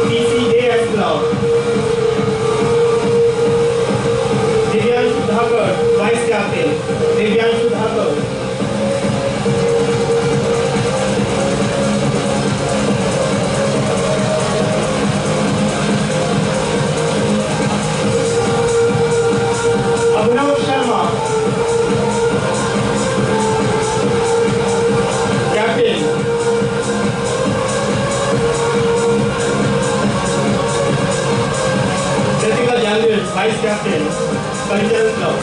PCAF Club. Divyanshu Dhakar, vice captain, Divyanshu Dhakar. Abhinav Sharma, captain. Jessica Jandil, vice captain, Cultural Club.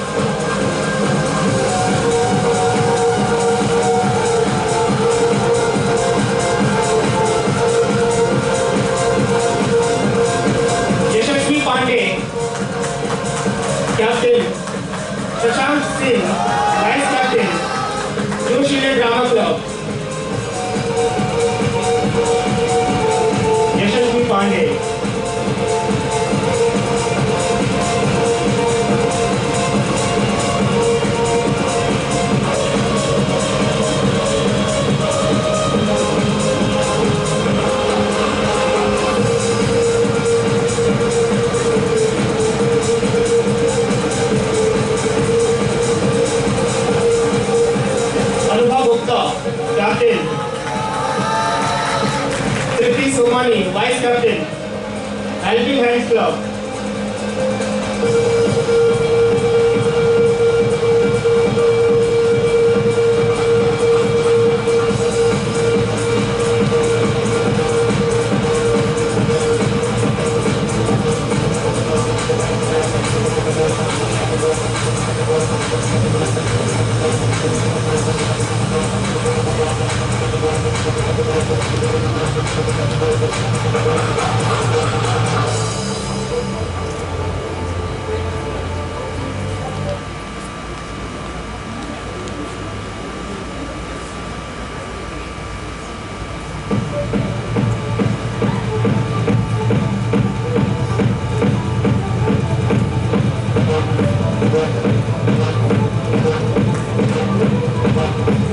Yashasvi Pandey, captain. Shashank Singh, vice captain, Joshile Drama Club. Yashasvi Pandey. Anubhav Gupta, captain. Tripti Somani, vice captain, Helping Hands Club.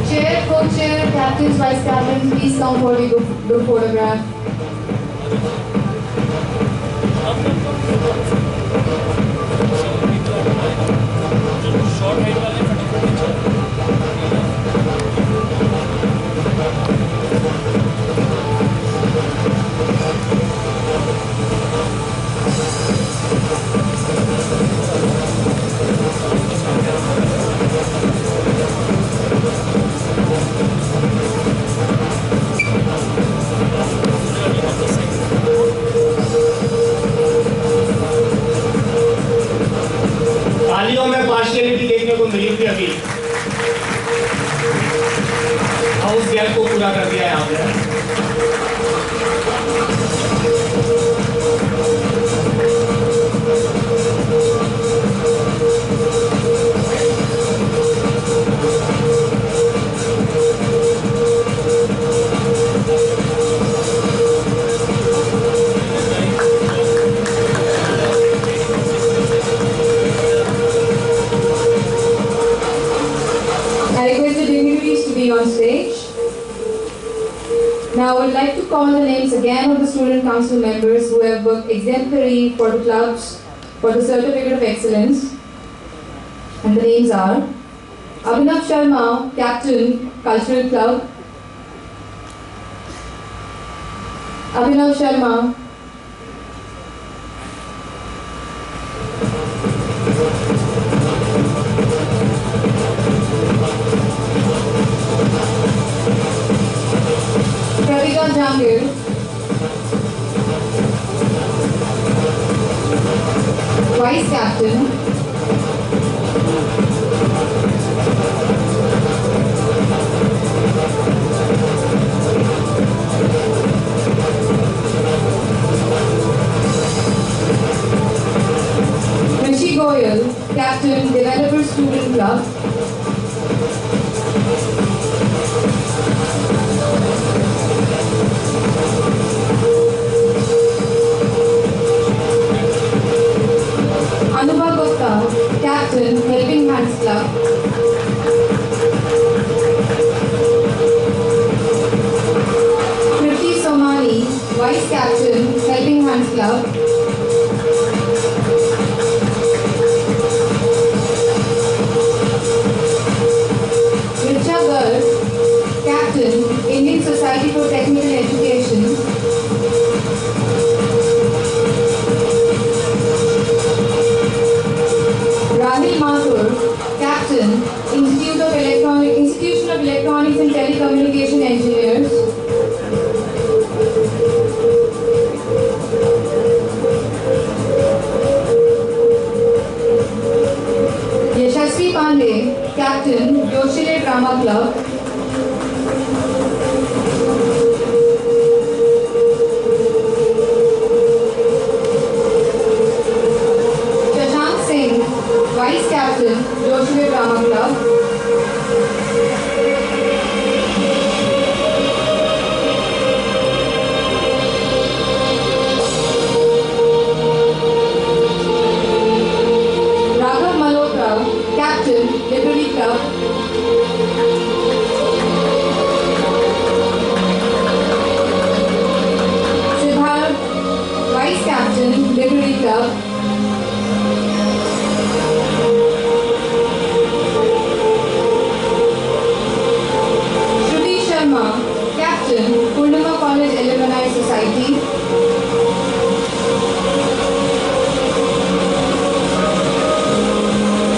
Chair, co-chair, captains, vice captains, please come for the group photograph. तालियों में partiality देखने को मिली थी अभी, house gap को पूरा कर दिया यहाँ पे। I request the dignitaries to be on stage. Now I would like to call the names again of the student council members who have worked exemplary for the clubs for the certificate of excellence. And the names are Abhinav Sharma, Captain, Cultural Club. Abhinav Sharma. Pratika Jangir. Vice Captain, Rishi Goyal, Captain, Developer Student Club, Anubha Gupta, Captain, Helping Hands Club, Kriti Somani, Vice Captain, Helping Hands Club, Richa Garg, Captain, Indian Society for Technical Education, Rahul Mathur, Captain, Institution of Electronics and Telecommunication Engineers, Yashasvi Pandey, Captain, Joshile Drama Club, Shashank Singh, Vice Captain, Joshua Drama Club, Raghav Malhotra, Captain, Liberty Club, Siddharth, Vice Captain, Liberty Club, Shruti Sharma, Captain, Purnima College Alumni Society,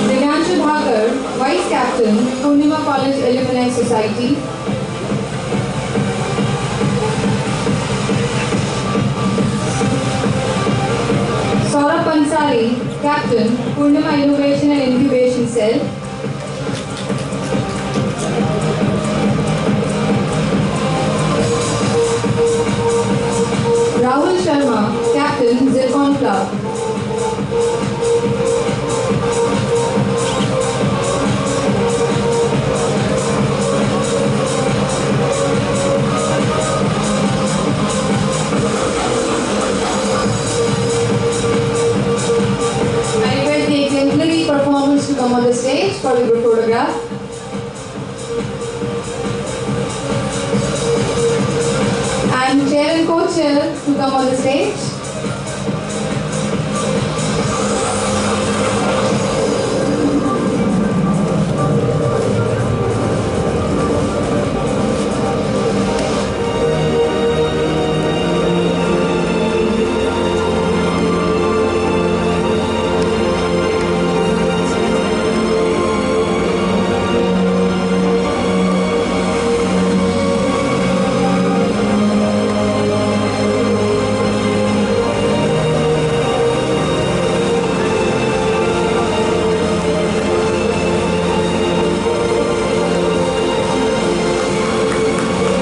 Divyanshu Bhagar, Vice Captain, Purnima College Alumni Society, Saurabh Pansari, Captain, Purnima Innovation and Incubation Cell, Rahul Sharma, Captain, Zircon Club, I request the exemplary performance to come on the stage for the group photograph. And chair and co-chair to come on the stage.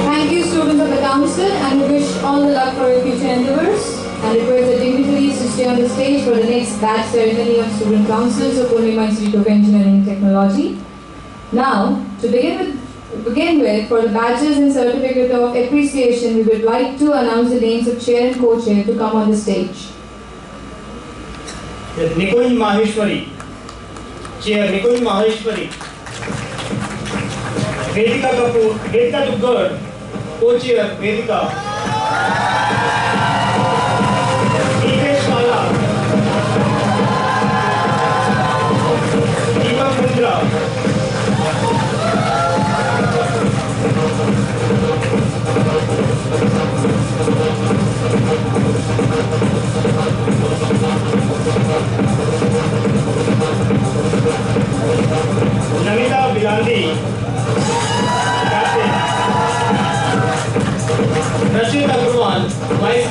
Thank you, students of the council, and we wish all the luck for your future endeavors. And request the dignitaries to stay on the stage for the next badge ceremony of student councils of Purnima Institute of Engineering and Technology. Now, to begin with, for the badges and certificate of appreciation, we would like to announce the names of chair and co-chair to come on the stage. Nikunj Maheshwari, Chair Nikunj Maheshwari, Vedika Kapoor, Vedika Duggar, Co-Chair Vedika, Nikesh Kala, Deepak Mundra, Namita Bilandi, Captain, Rashid Agrawal, Vice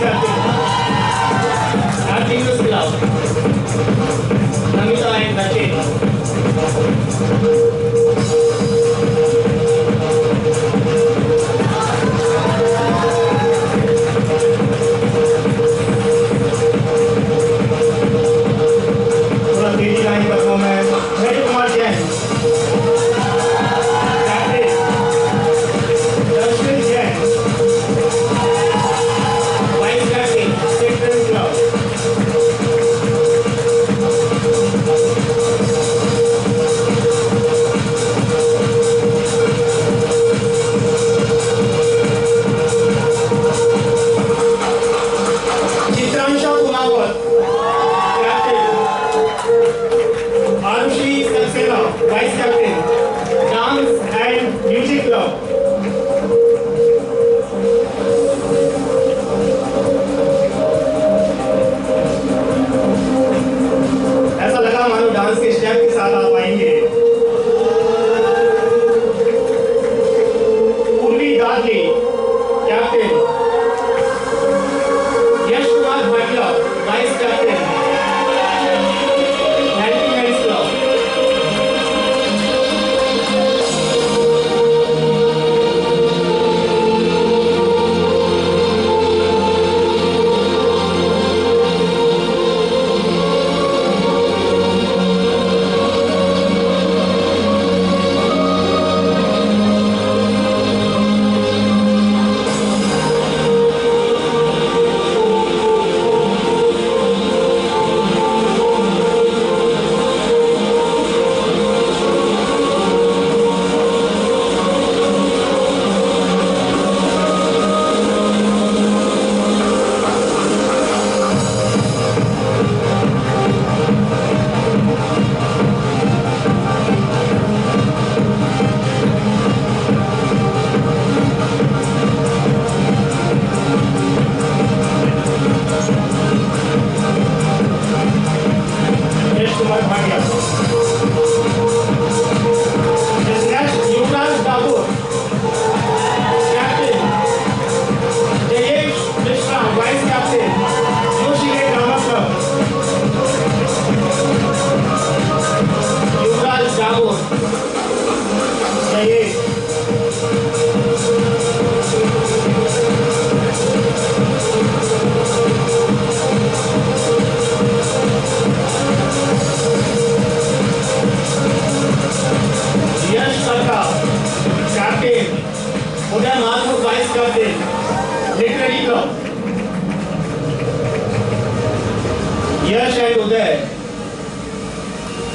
Yash and Uday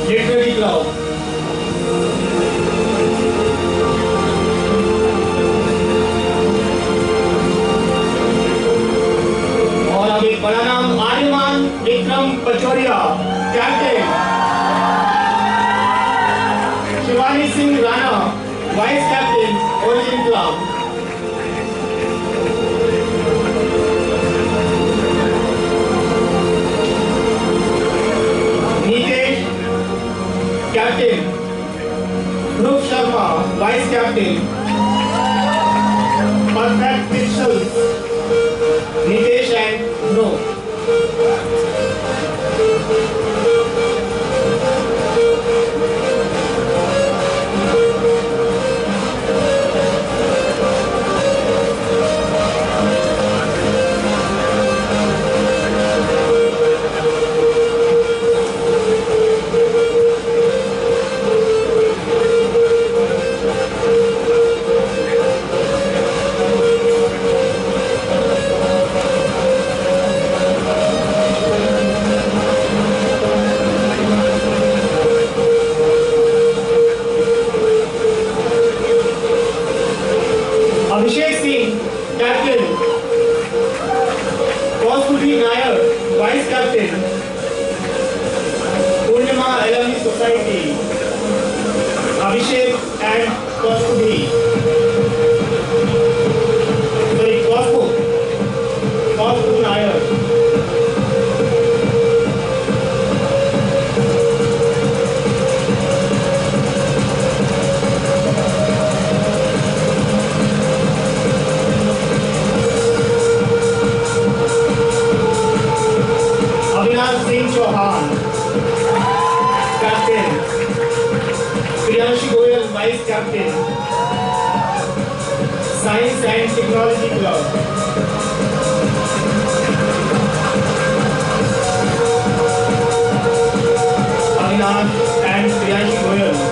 literary club. और अब एक बड़ा नाम Aryaman Vikram Pachauria captain, Shivani Singh Rana vice captain origin club. Captain Dhruv Sharma vice captain, perfect pixel Nitesh and Dhruv. Abhishek Singh captain, Kaustubhi Nair vice captain, Purnima alumni society. Abhishek and Kaustubhi, sorry Kaustu Nair. Avinash Singh Chauhan captain, Priyanshi Goyal vice captain science and technology club. Avinash and Priyanshi Goyal.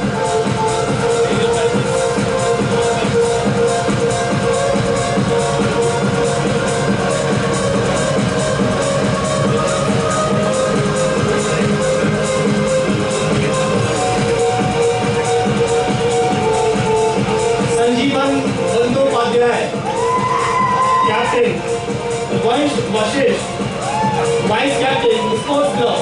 Sanjeevan Bandopadhyay captain Vashishtha vice captain sports club.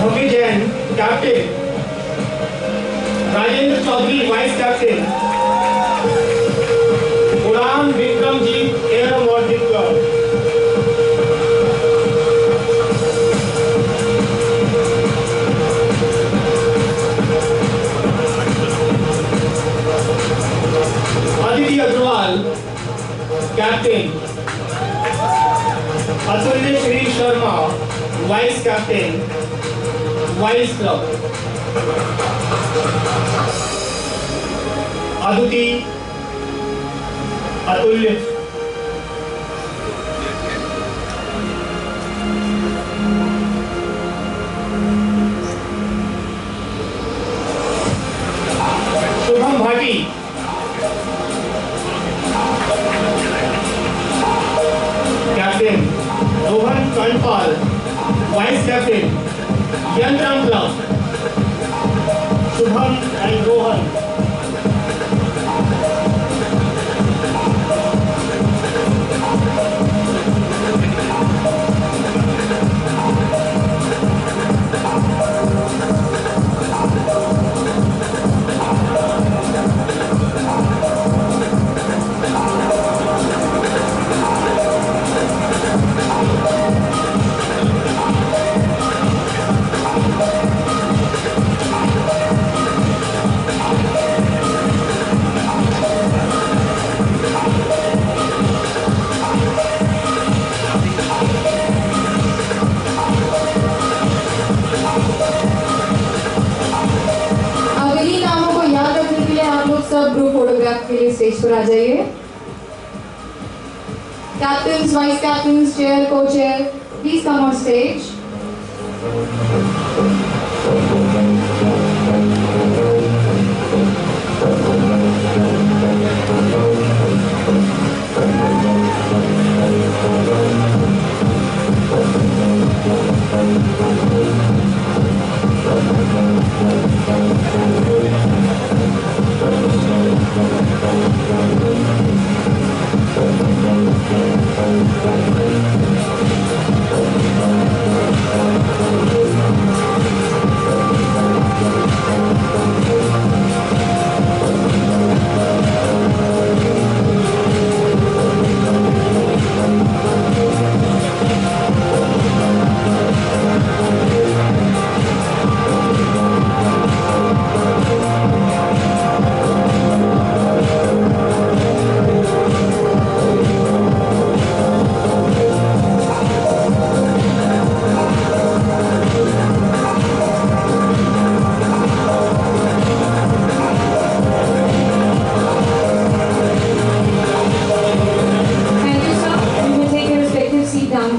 Bhavya Jain captain, Rajendra Chaudhary vice captain Udaan Vikramjit air modelling club. Aditya Agarwal captain, Atulya Shri Sharma vice captain vice club. Aduti Atulya Shubham Bhati captain, Rohan Karnapal vice captain Yantram club. Shubham and Rohan. सब group photograph के लिए stage पर आ जाइए। Captains, vice captains, chair, co-chair, please come on stage.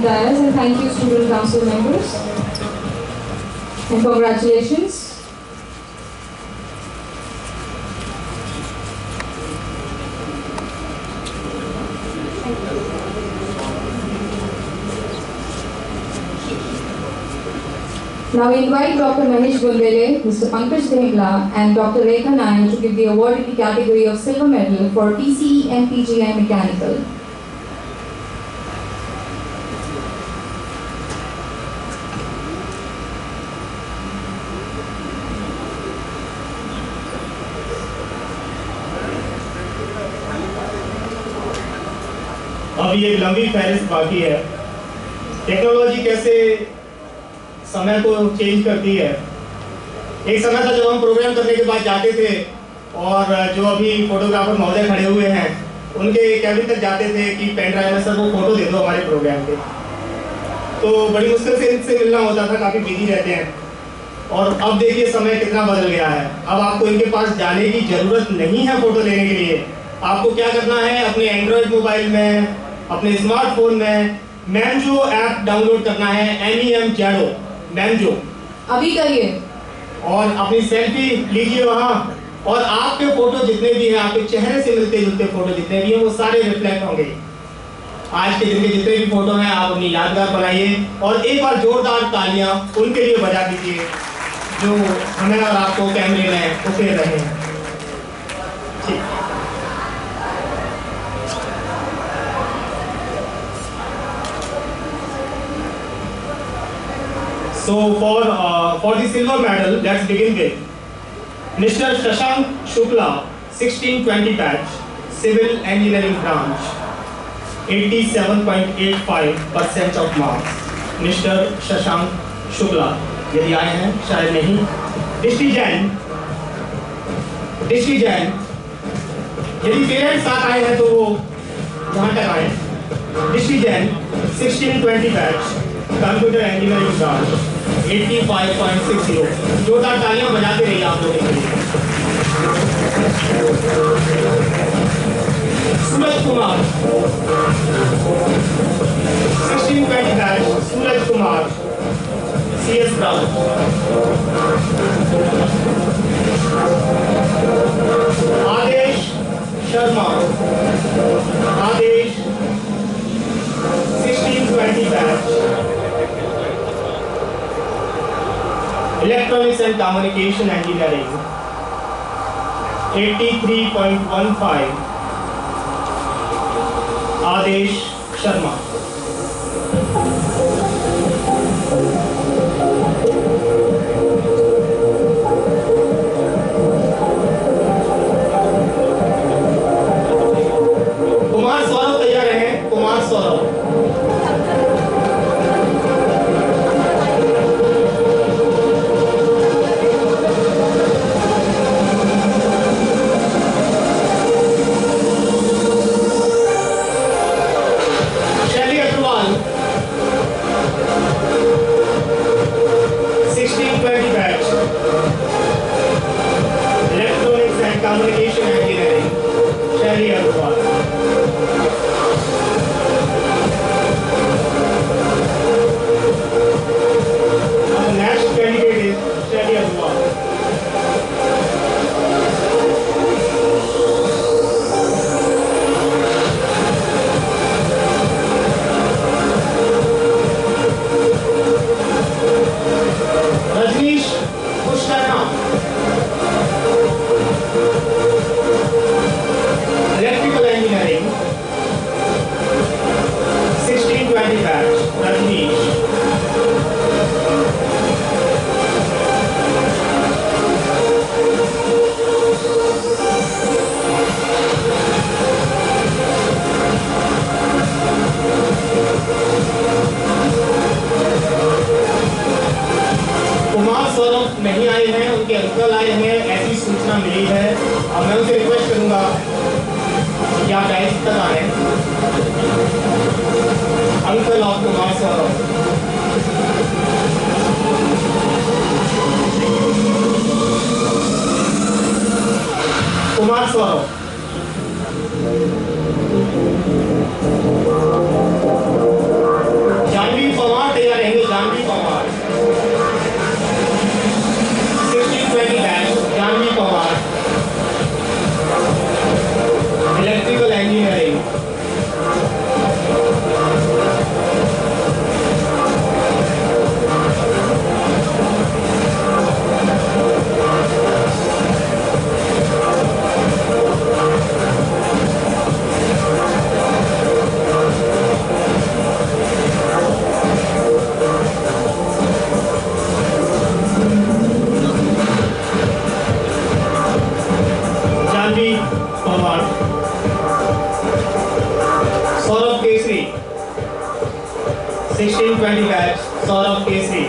And thank you student council members and congratulations. Now we invite Dr. Mahesh Gundele, Mr. Pankaj Dhengla and Dr. Rekha Nair to give the award in the category of silver medal for TCE and PGI Mechanical. अभी एक लंबी फहरिस्त बाकी है। Technology कैसे समय को change करती है। एक समय था जब हम प्रोग्राम करने के बाद जाते थे और जो अभी फोटोग्राफर महोदय खड़े हुए हैं उनके कैबिन तक जाते थे कि पेन ड्राइव में सर वो फोटो दे दो हमारे प्रोग्राम के। तो बड़ी मुश्किल से इनसे मिलना होता था, काफ़ी बिजी रहते हैं। और अब देखिए समय कितना बदल गया है। अब आपको इनके पास जाने की ज़रूरत नहीं है फ़ोटो लेने के लिए। आपको क्या करना है, अपने एंड्रॉयड मोबाइल में, अपने स्मार्टफोन में मैमजो ऐप डाउनलोड करना है, MEMZO मैमजो, अभी करिए और अपनी सेल्फी लीजिए वहाँ। और आपके फोटो जितने भी हैं, आपके चेहरे से मिलते जुलते फोटो जितने भी हैं, वो सारे रिफ्लेक्ट होंगे। आज के दिन के जितने भी फोटो हैं आप अपनी यादगार बनाइए और एक बार जोरदार तालियां उनके लिए बजा दीजिए जो हमें और आपको कैमरे में उकेर रहे हैं। ठीक। So for the silver medal, let's begin with Mr. Shashank Shukla, 1620 batch, Civil Engineering branch, 87.85% of marks. Mr. Shashank Shukla, यदि आए हैं शायद नहीं। दृष्टि जैन, यदि पेरेंट्स साथ आए हैं तो वो यहाँ तक आए। Drishti Jain, 1620 batch, computer engineering branch, 85.60। जोरदार तालियां बजाते रहिए आप लोगों के लिए। Suraj Kumar, 1620 batch, Suraj Kumar, CS branch. Aadesh Sharma, 1620 batch, Electronics and Communication Engineering, 83.15, Aadesh Sharma. Kumar Saurabh तैयार हैं? कुमार सौरभ, नहीं आए हैं, उनके अंकल आए हैं, ऐसी सूचना मिली है। अब मैं उनसे रिक्वेस्ट करूंगा कि आप डायस तक आए। अंकल ऑफ कुमार सौरभ, कुमार सौरभ, जानवी पवार तैयार रहेंगे। Janvi Pawar, 1620 batch, Janvi Pawar, electrical engineering. Saurabh Kesari, 1620 batch, Saurabh Kesari.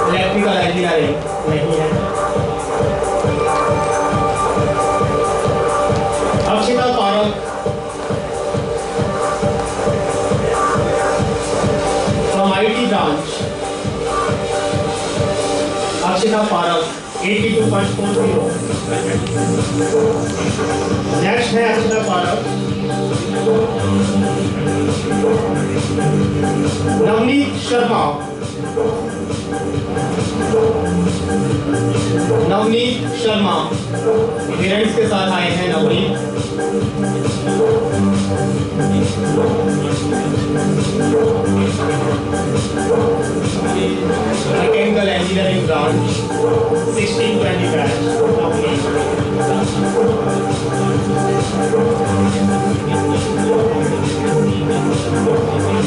Electrical engineering नहीं है। Akshita Parak from IT branch, Akshita Parak 82.40। Next है अक्षिता पारक नवनीत शर्मा, नवनीत शर्मा पेरेंट्स के साथ आए हैं। Navneet mechanical engineering branch 1620 batch.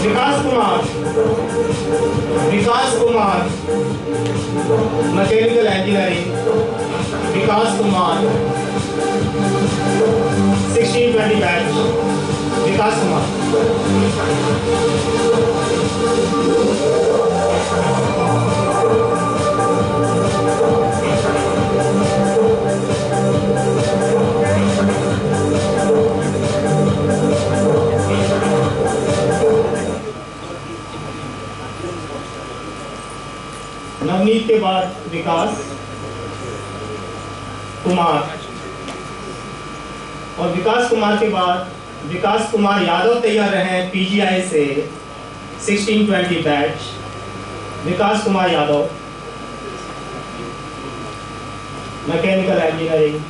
Vikas Kumar, Vikas Kumar mechanical engineering, Vikas Kumar 1620 batch. Vikas Kumar Navneet के बाद विकास कुमार, और विकास कुमार के बाद विकास कुमार यादव तैयार रहे हैं PGI से 1620 batch. Vikas Kumar Yadav mechanical engineering.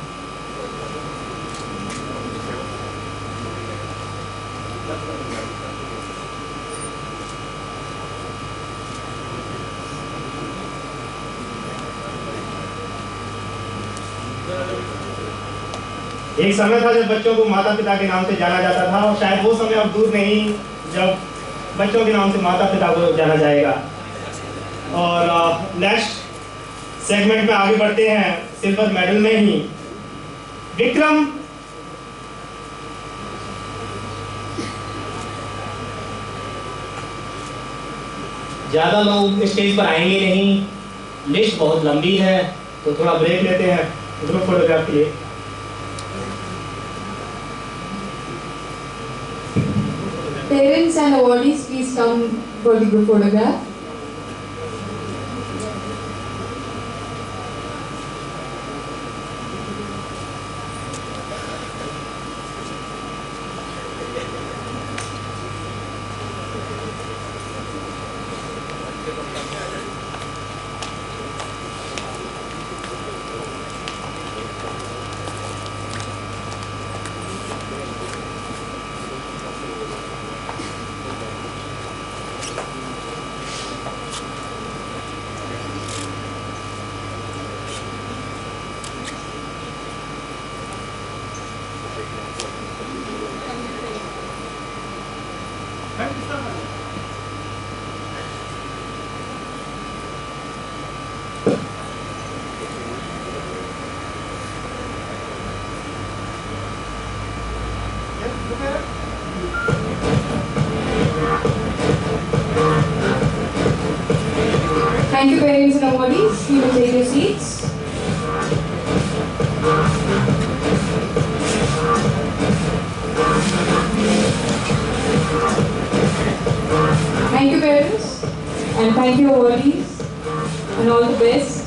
एक समय था जब बच्चों को माता पिता के नाम से जाना जाता था, और शायद वो समय अब दूर नहीं जब बच्चों के नाम से माता पिता को जाना जाएगा। और नेक्स्ट सेगमेंट में आगे बढ़ते हैं सिल्वर मेडल में ही। विक्रम ज्यादा लोग स्टेज पर आएंगे नहीं, लिस्ट बहुत लंबी है, तो थोड़ा ब्रेक लेते हैं ग्रुप फोटोग्राफ के लिए। Parents and awardees, please come for the group photograph. Thank you, parents and awardees. You may take your seats. Thank you, parents, and thank you, awardees, and all the best.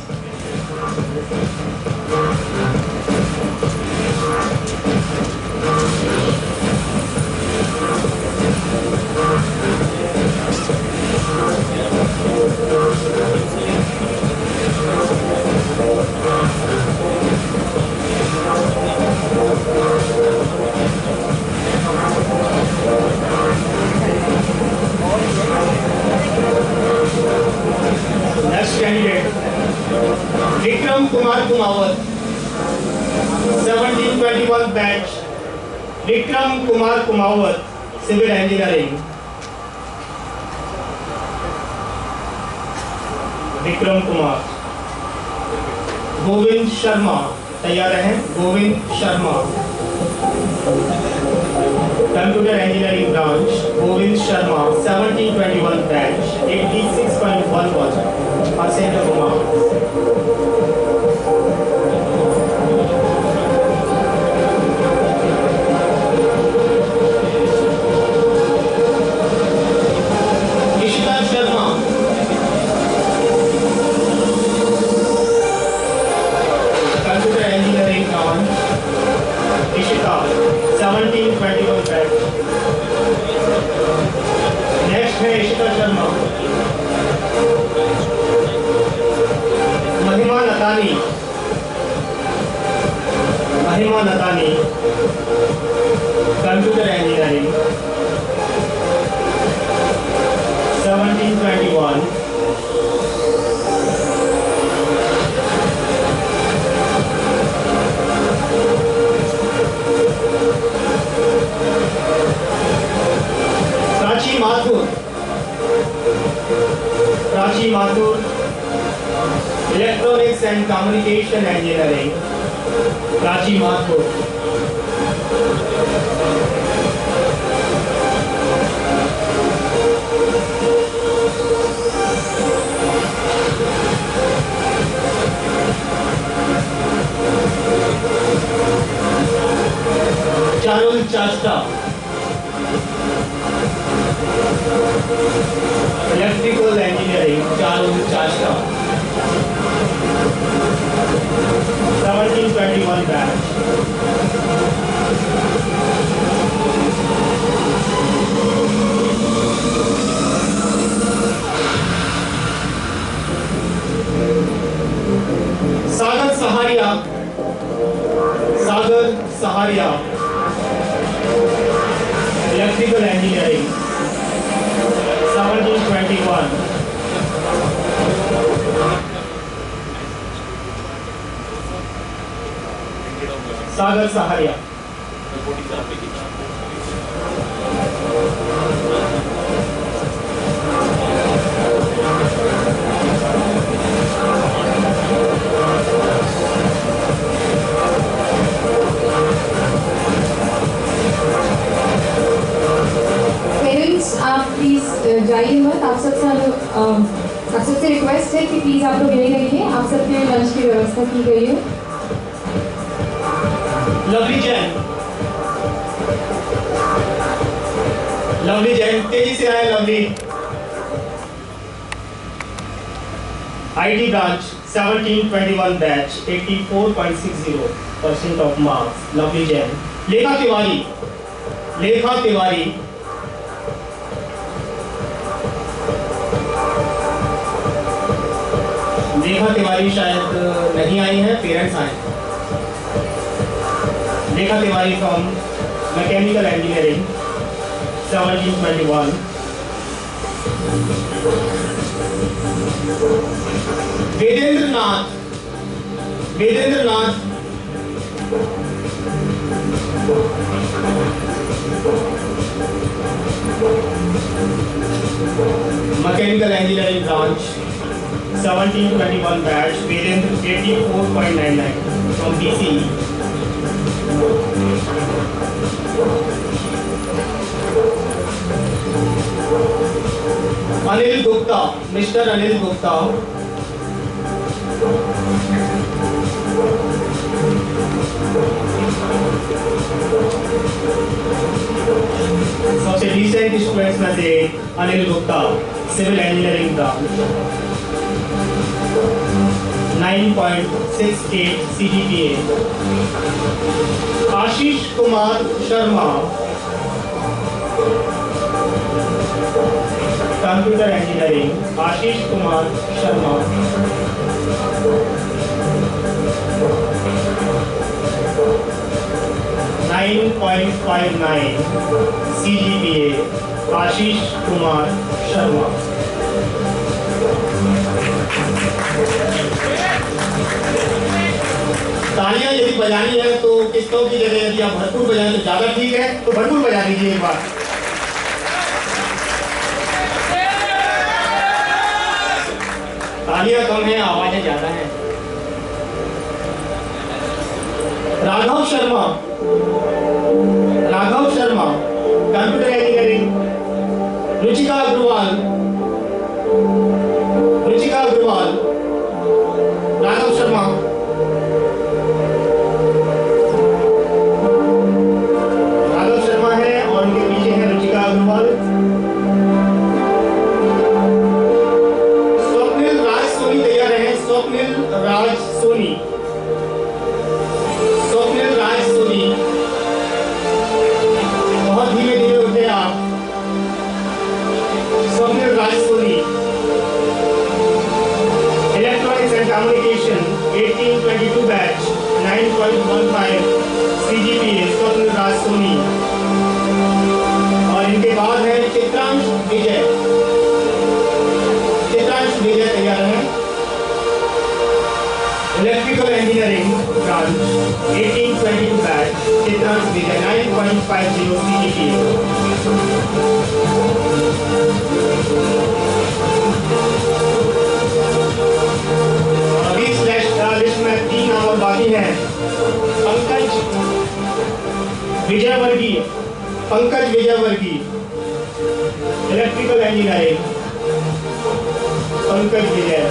Next candidate Vikram Kumar Kumawat 1721 batch. Vikram Kumar Kumawat civil engineering. Vikram Kumar. Govind Sharma तैयार हैं। Govind Sharma computer engineering branch. Govind Sharma 1721 batch 86.1% Bhasinda Kumar. Ishita Sharma. Computer Engineering Branch. Ishita, 1721 batch. Next है Ishita Sharma. Mahima Natani. Computer engineering 1721. Prachi Mathur electronics and communication engineering. Prachi Mathur. Charul Chasta electrical engineering. Charul Chasta 1721 batch. Sagar Saharia electrical engineering 1721. Sagar Saharia. Parents आप please जाइए मत. आप सबसे request है कि प्लीज आप लोग यही रहिए. आप सबके लिए लंच की व्यवस्था की गई है. लवली जैन तेजी से आए. Lovely IT branch 1721 batch 84.60% of marks. Lovely Jain. Lekha Tiwari शायद नहीं आई है. पेरेंट्स आए. Lekha Tiwari from mechanical engineering 1721. Vedendra Nath mechanical engineering branch 1721 batch. Vedendra 84.99 from BCE. Anil Gupta, mister Anil Gupta सबसे रिसेंट स्टूडेंट्स में से Anil Gupta civil engineering branch 9.68 CGPA. Ashish Kumar Sharma computer engineering. Ashish Kumar Sharma 9.59 CGPA. Ashish Kumar Sharma. तालियां यदि बजानी है तो किस्तों की जगह यदि आप भरपूर बजाएं तो ज्यादा ठीक है. तो भरपूर बजा दीजिए एक बार. तालियां कम है, आवाजें ज्यादा हैं. Raghav Sharma computer engineering. Ruchika Agarwal 1822 batch Chitransh Vijay 9.50 CGPA। अभी लिस्ट में 3 नाम और बाकी हैं। Pankaj Vijayvargiya, electrical engineering, Pankaj Vijay.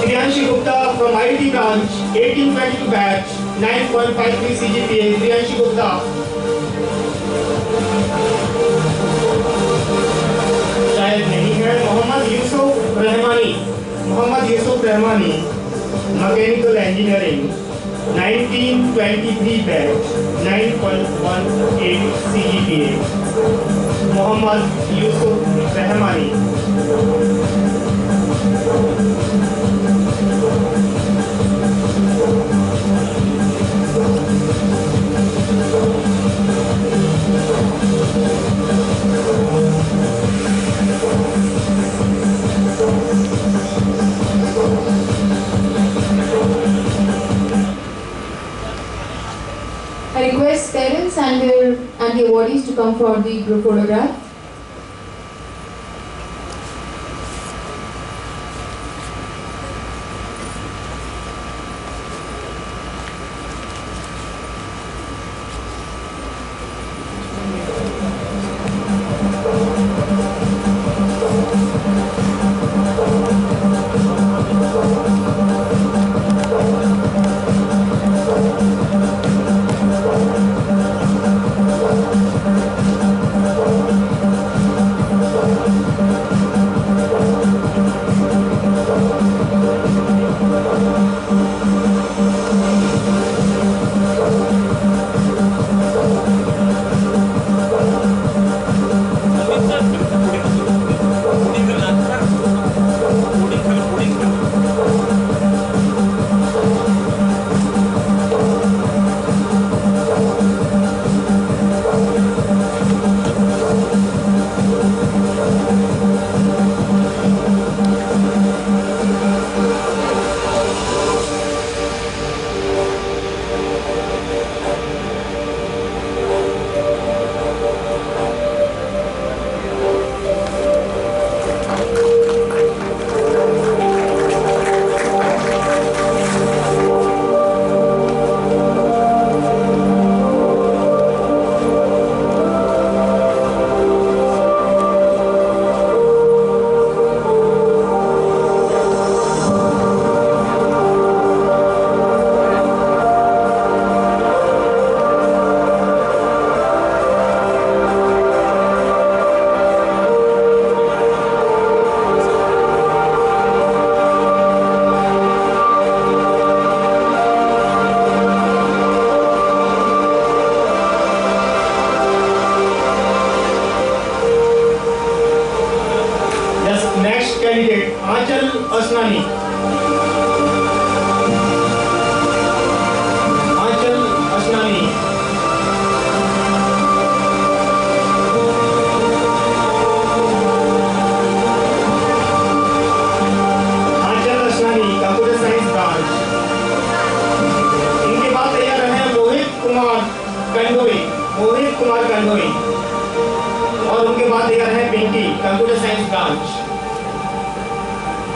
Priyanshi Gupta from IT branch 1822 batch 9.53 CGPA। Priyanshi Gupta शायद नहीं है। Mohammad Yusuf Rahmani mechanical engineering 1923 batch 9.18 CGPA। Mohammad Yusuf Rahmani. I request parents and the awardees to come for the group photograph.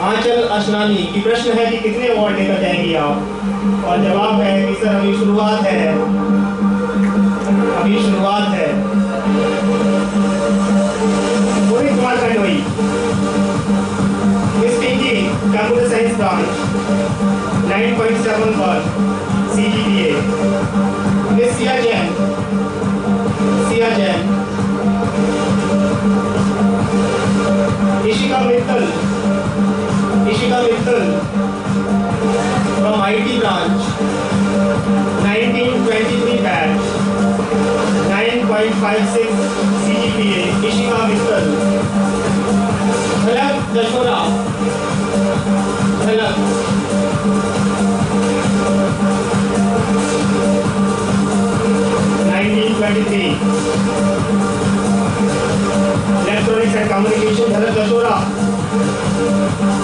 आंचल असनानी की प्रश्न है कि कितने अवार्ड लेकर जाएंगी आप, और जवाब है कि सर अभी शुरुआत है, अभी शुरुआत है। Mohit Kumar Khandoi, miss Pinky computer science branch 9.71 CGPA। Miss Siya Jain Ishika Mittal from IT branch 1923 batch 9.56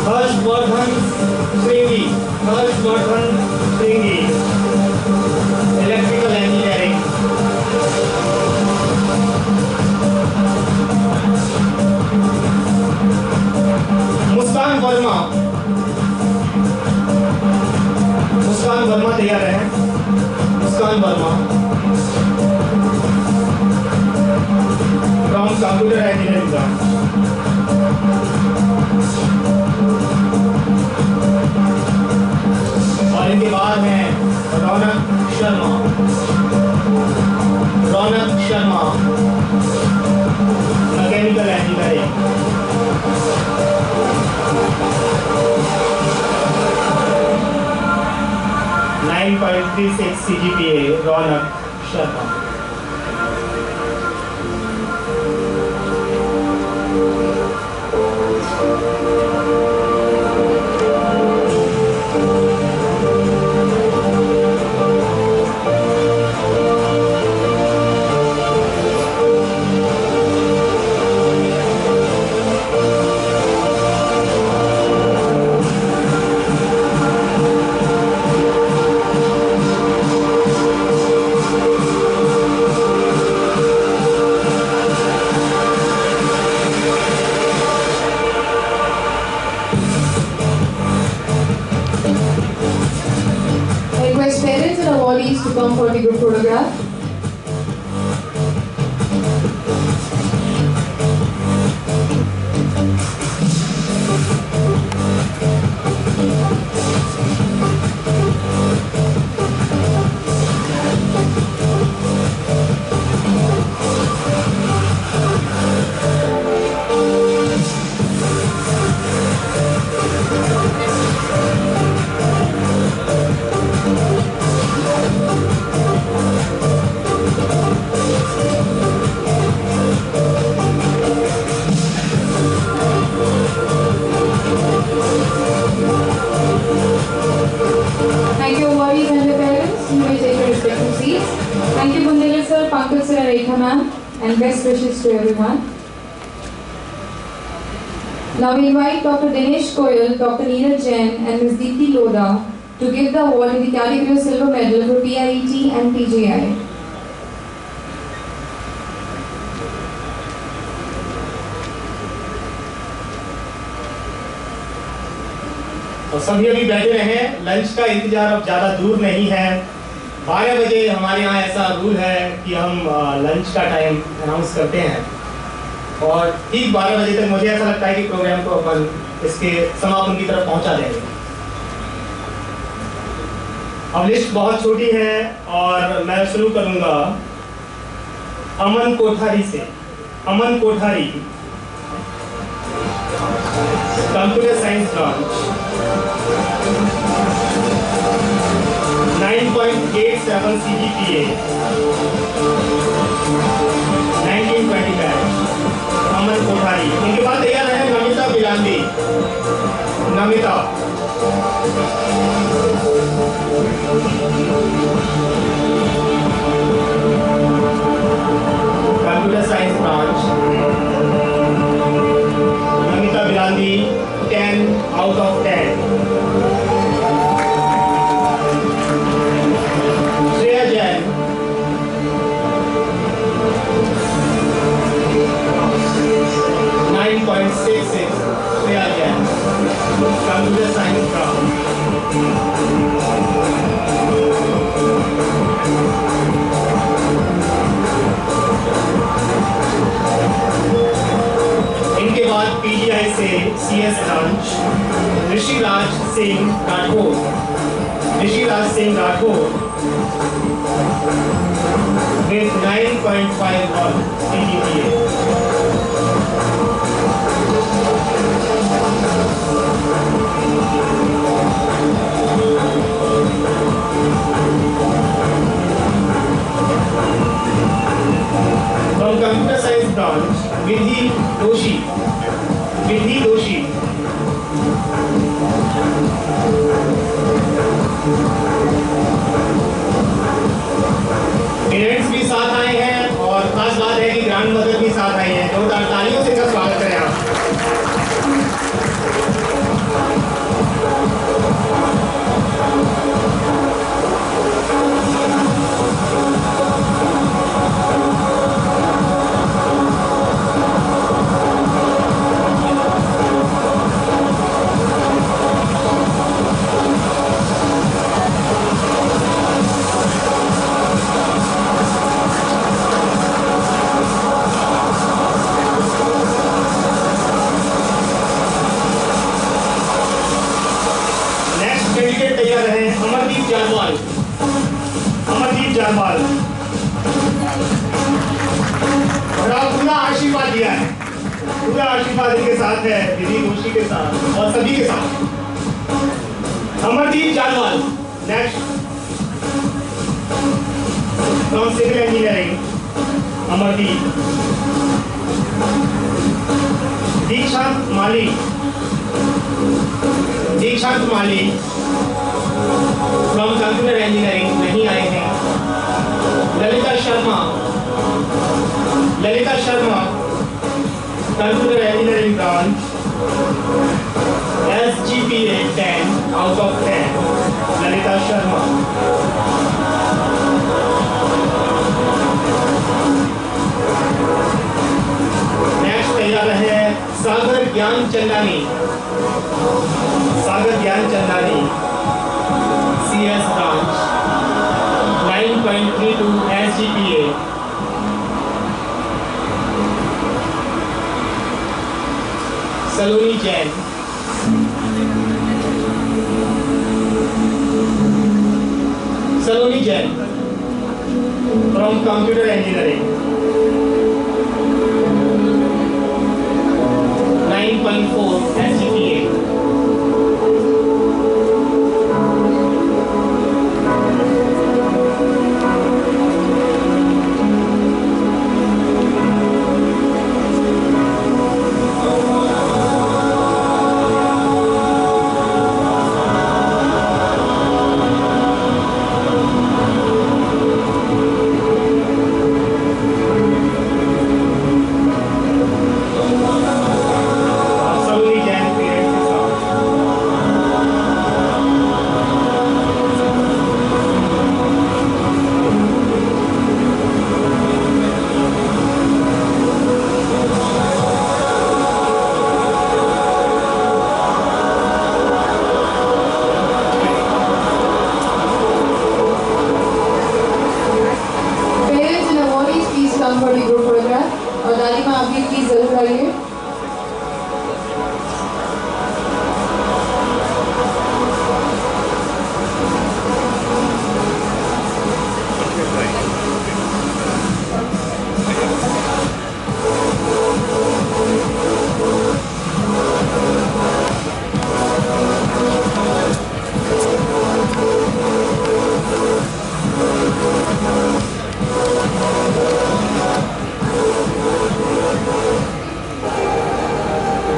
Harshvardhan Shringi, Harshvardhan Shringi, electrical engineering. Muskan Verma, Muskan Verma तैयार है। Muskan Verma from computer engineering branch. और इनके बाद है Raunak Sharma, Raunak Sharma mechanical engineering. 9.36 CGPA, Raunak Sharma. To come for the group photograph. And best wishes to everyone. Now we invite Dr. Dinesh Koyal, Dr. Neeraj Jain and Ms. Deepti Lodha to give the award in the category of Silver Medal for PIET and PGI. और सभी अभी बैठे रहे। Lunch का इंतजार अब ज़्यादा दूर नहीं है। 12 बजे हमारे यहाँ ऐसा रूल है कि हम लंच का टाइम अनाउंस करते हैं और ठीक 12 बजे तक मुझे ऐसा लगता है कि प्रोग्राम को अपन इसके समापन की तरफ पहुँचा देंगे। अब लिस्ट बहुत छोटी है और मैं शुरू करूँगा अमन कोठारी से। Aman Kothari, computer science branch, 9.87 CGPA, 1920 batch. Aman Kothari. इनके बाद तैयार है Namita Bilandi. Namita computer science branch, Namita Bilandi 10 out of 10। Shreya Jain, Shreya Jain, computer science branch. इनके बाद पीजीआई से CS branch Rishiraj Singh Rathore. Rishiraj Singh Rathore with 9.51 CGPA। From computer science branch, Vidhi Doshi। Vidhi Doshi, parents भी साथ आए हैं और खास बात है कि ग्रैंड मदर भी साथ आशीर्वाद इनके साथ है, विधि दोषी के साथ और सभी के साथ। Amardeep Jalwal next from civil engineering. Amardeep. Dikshant Mali. दीक्षांत माली फ्रॉम कंप्यूटर इंजीनियरिंग नहीं आए हैं। Lalita Sharma. Lalita Sharma computer engineering branch, SGPA 10 out of 10। Lalita Sharma. Next तैयार है सागर ज्ञान चंदानी। सागर ज्ञान Chandani CS branch 9.32 SGPA। Saloni Jain. Saloni Jain from computer engineering 9.4 SGPA।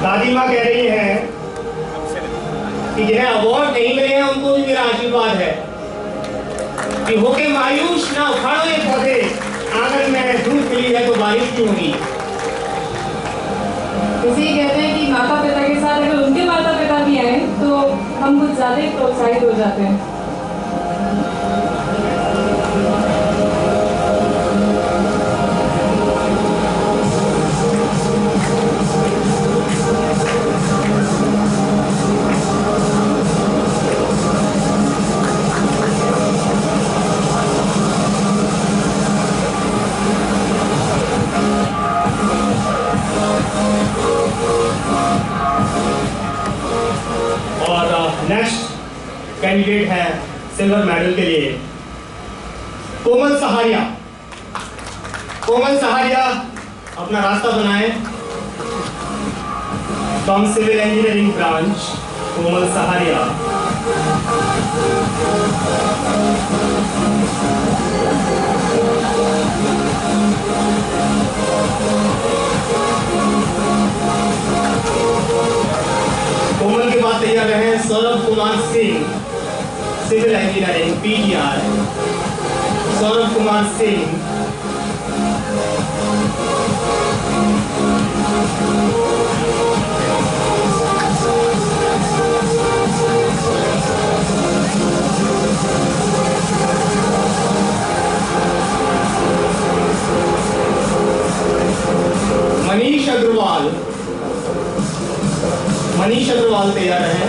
दादी माँ कह रही है कि जिन्हें अवार्ड नहीं मिले हैं उनको भी मेरा आशीर्वाद है कि होके मायूस ना उखाड़ो ये पौधे, आंगन में धूप खिली है तो बारिश क्यों होगी। इसे कहते हैं कि माता पिता के साथ अगर उनके माता पिता भी आए तो हम कुछ ज्यादा ही प्रोत्साहित हो जाते हैं। नेक्स्ट कैंडिडेट है सिल्वर मेडल के लिए कोमल सहारिया। कोमल सहारिया अपना रास्ता बनाए from civil engineering branch. Komal Saharia. Komal के बाद तैयार रहे Saurabh Kumar Singh, civil engineering PGR। Saurabh Kumar Singh. Manish Agarwal. Manish Agarwal तैयार है।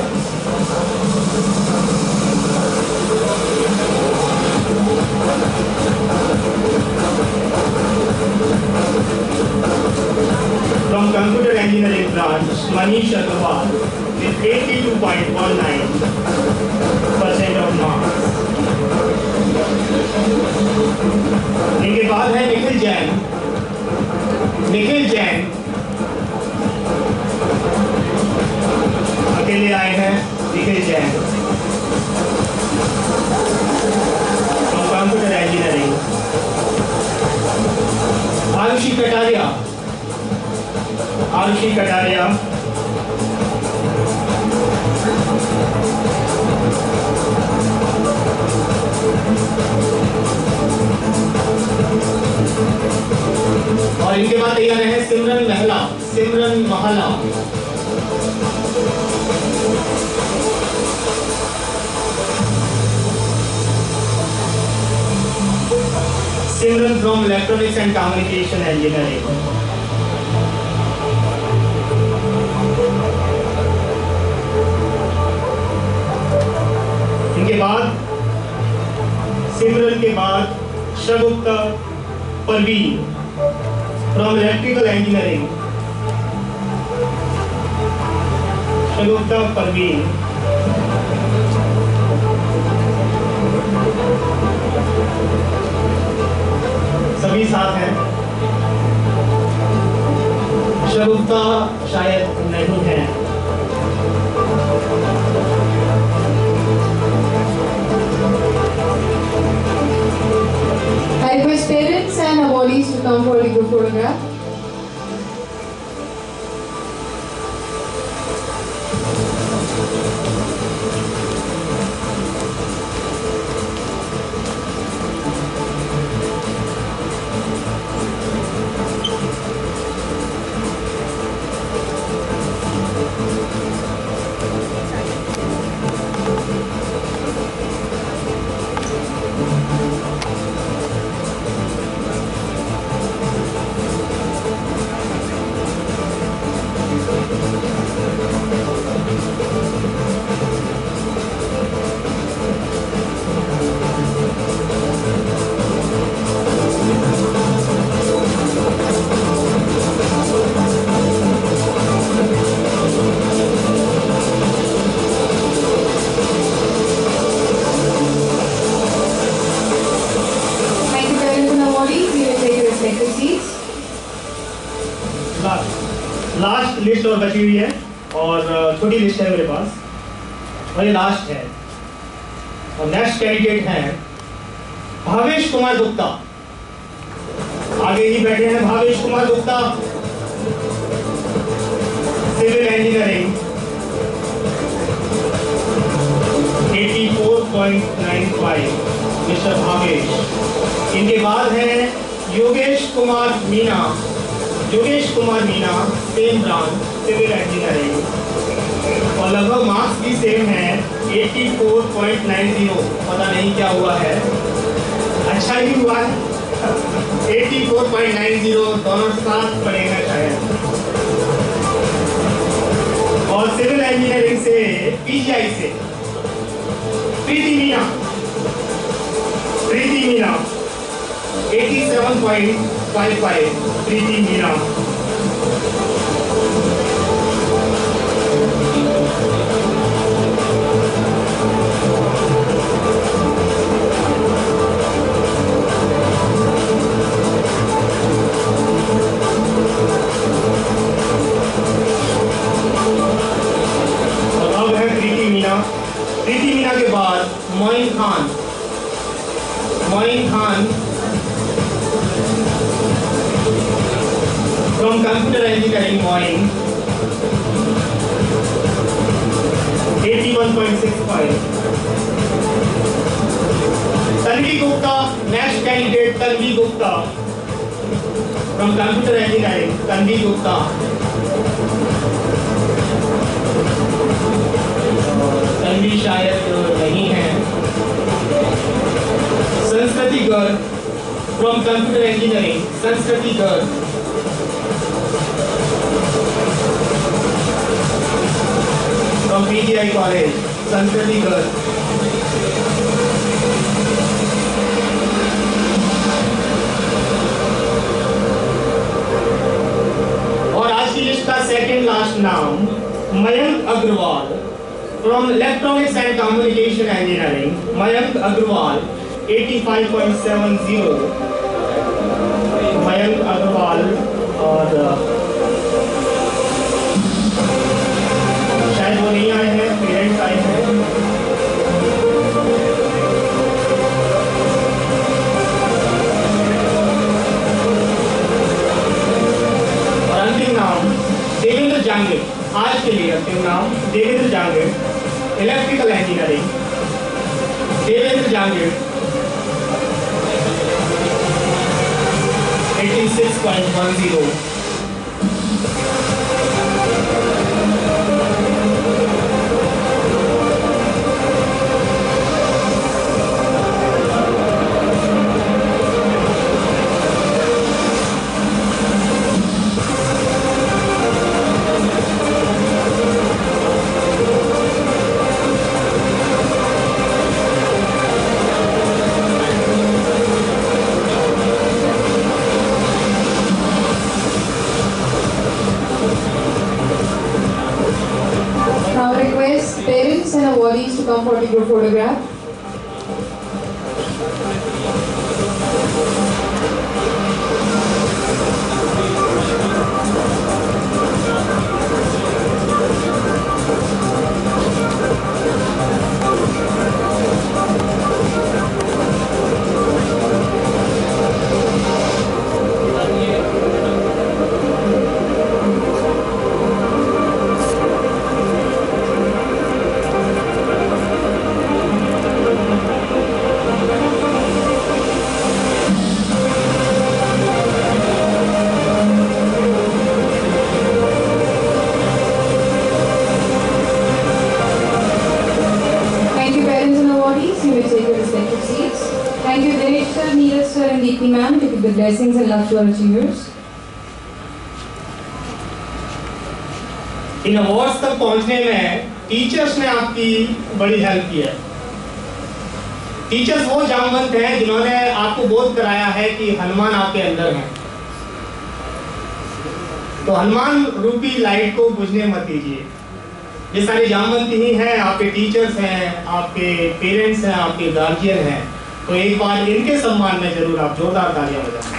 From computer engineering branch, Manish Agarwal with 82.19% of marks. इनके बाद है निखिल जैन। निखिल जैन आरुषि कटारिया, और इनके बाद तैयार है Simran Mahla. Simran from electronics and communication engineering. इनके बाद सिमरन के बाद Shagufta Parveen from electrical engineering. Shagufta Parveen, सभी साथ हैं। शगुप्ता शायद नहीं है। I request parents and awardees to come for a group photograph. Last list और बची हुई है और छोटी लिस्ट है मेरे पास और ये लास्ट है। और नेक्स्ट कैंडिडेट हैं भावेश कुमार गुप्ता। आगे ही बैठे हैं Bhavesh Kumar Gupta, civil engineering 84.95 mister Bhavesh. इनके बाद है Yogesh Kumar Meena, same branch civil engineering और लगभग मार्क्स भी सेम है 84.90। पता नहीं क्या हुआ है, अच्छा ही हुआ है 84.90, दोनों साथ पड़ेगा शायद। और सिविल इंजीनियरिंग से पीजीआई से प्रीति मीना 87.55 प्रीति मीना। और अब है प्रीति मीना के बाद Moin Khan from computer engineering, Moin 81.65। Tanvi Gupta, next candidate Tanvi Gupta from computer engineering, Tanvi Gupta. Tanvi शायद नहीं है। संस्कृति गर्ग from computer engineering, संस्कृति गर्ग। from PGI कॉलेज, संस्कृति गर्ग। और आज की लिस्ट का सेकंड लास्ट नाम Mayank Agarwal from electronics and communication engineering. Mayank Agarwal 85.70। Mayank Agarwal और शायद वो नहीं आए हैं, पेरेंट्स आए हैं। और अंतिम नाम जांगिड़, आज के लिए रखते हैं नाम Devendra Jangid, electrical engineering, Devendra Jangid 86.10। Now request parents and awardees to come for the group photograph. Thank you parents and awardees. You may take your respective seats. Thank you Dinesh sir, Neeraj sir and Deepti ma'am to give the blessings and love to our achievers. In awards तक पहुंचने में teachers ने आपकी बड़ी help की है। Teachers वो जामवंत हैं जिन्होंने आपको बोध कराया है कि हनुमान आपके अंदर हैं। तो हनुमान रूपी लाइट को बुझने मत दीजिए। ये सारे जामवंत ही हैं, आपके टीचर्स हैं, आपके पेरेंट्स हैं, आपके गार्जियन हैं। तो एक बार इनके सम्मान में जरूर आप जोरदार तालियां बजाएं।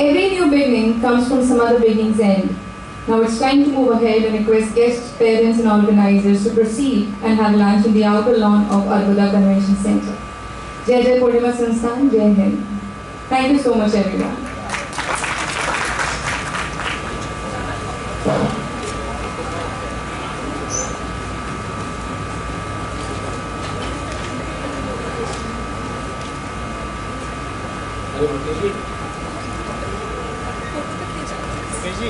Every new beginning comes from some other beginning's end. Now it's time to move ahead and request guests, parents and organizers to proceed and have lunch in the outer lawn of Arbuda Convention Center. Jai Jai Purnima Sansthan, Jai Hind. Thank you so much everyone. Ji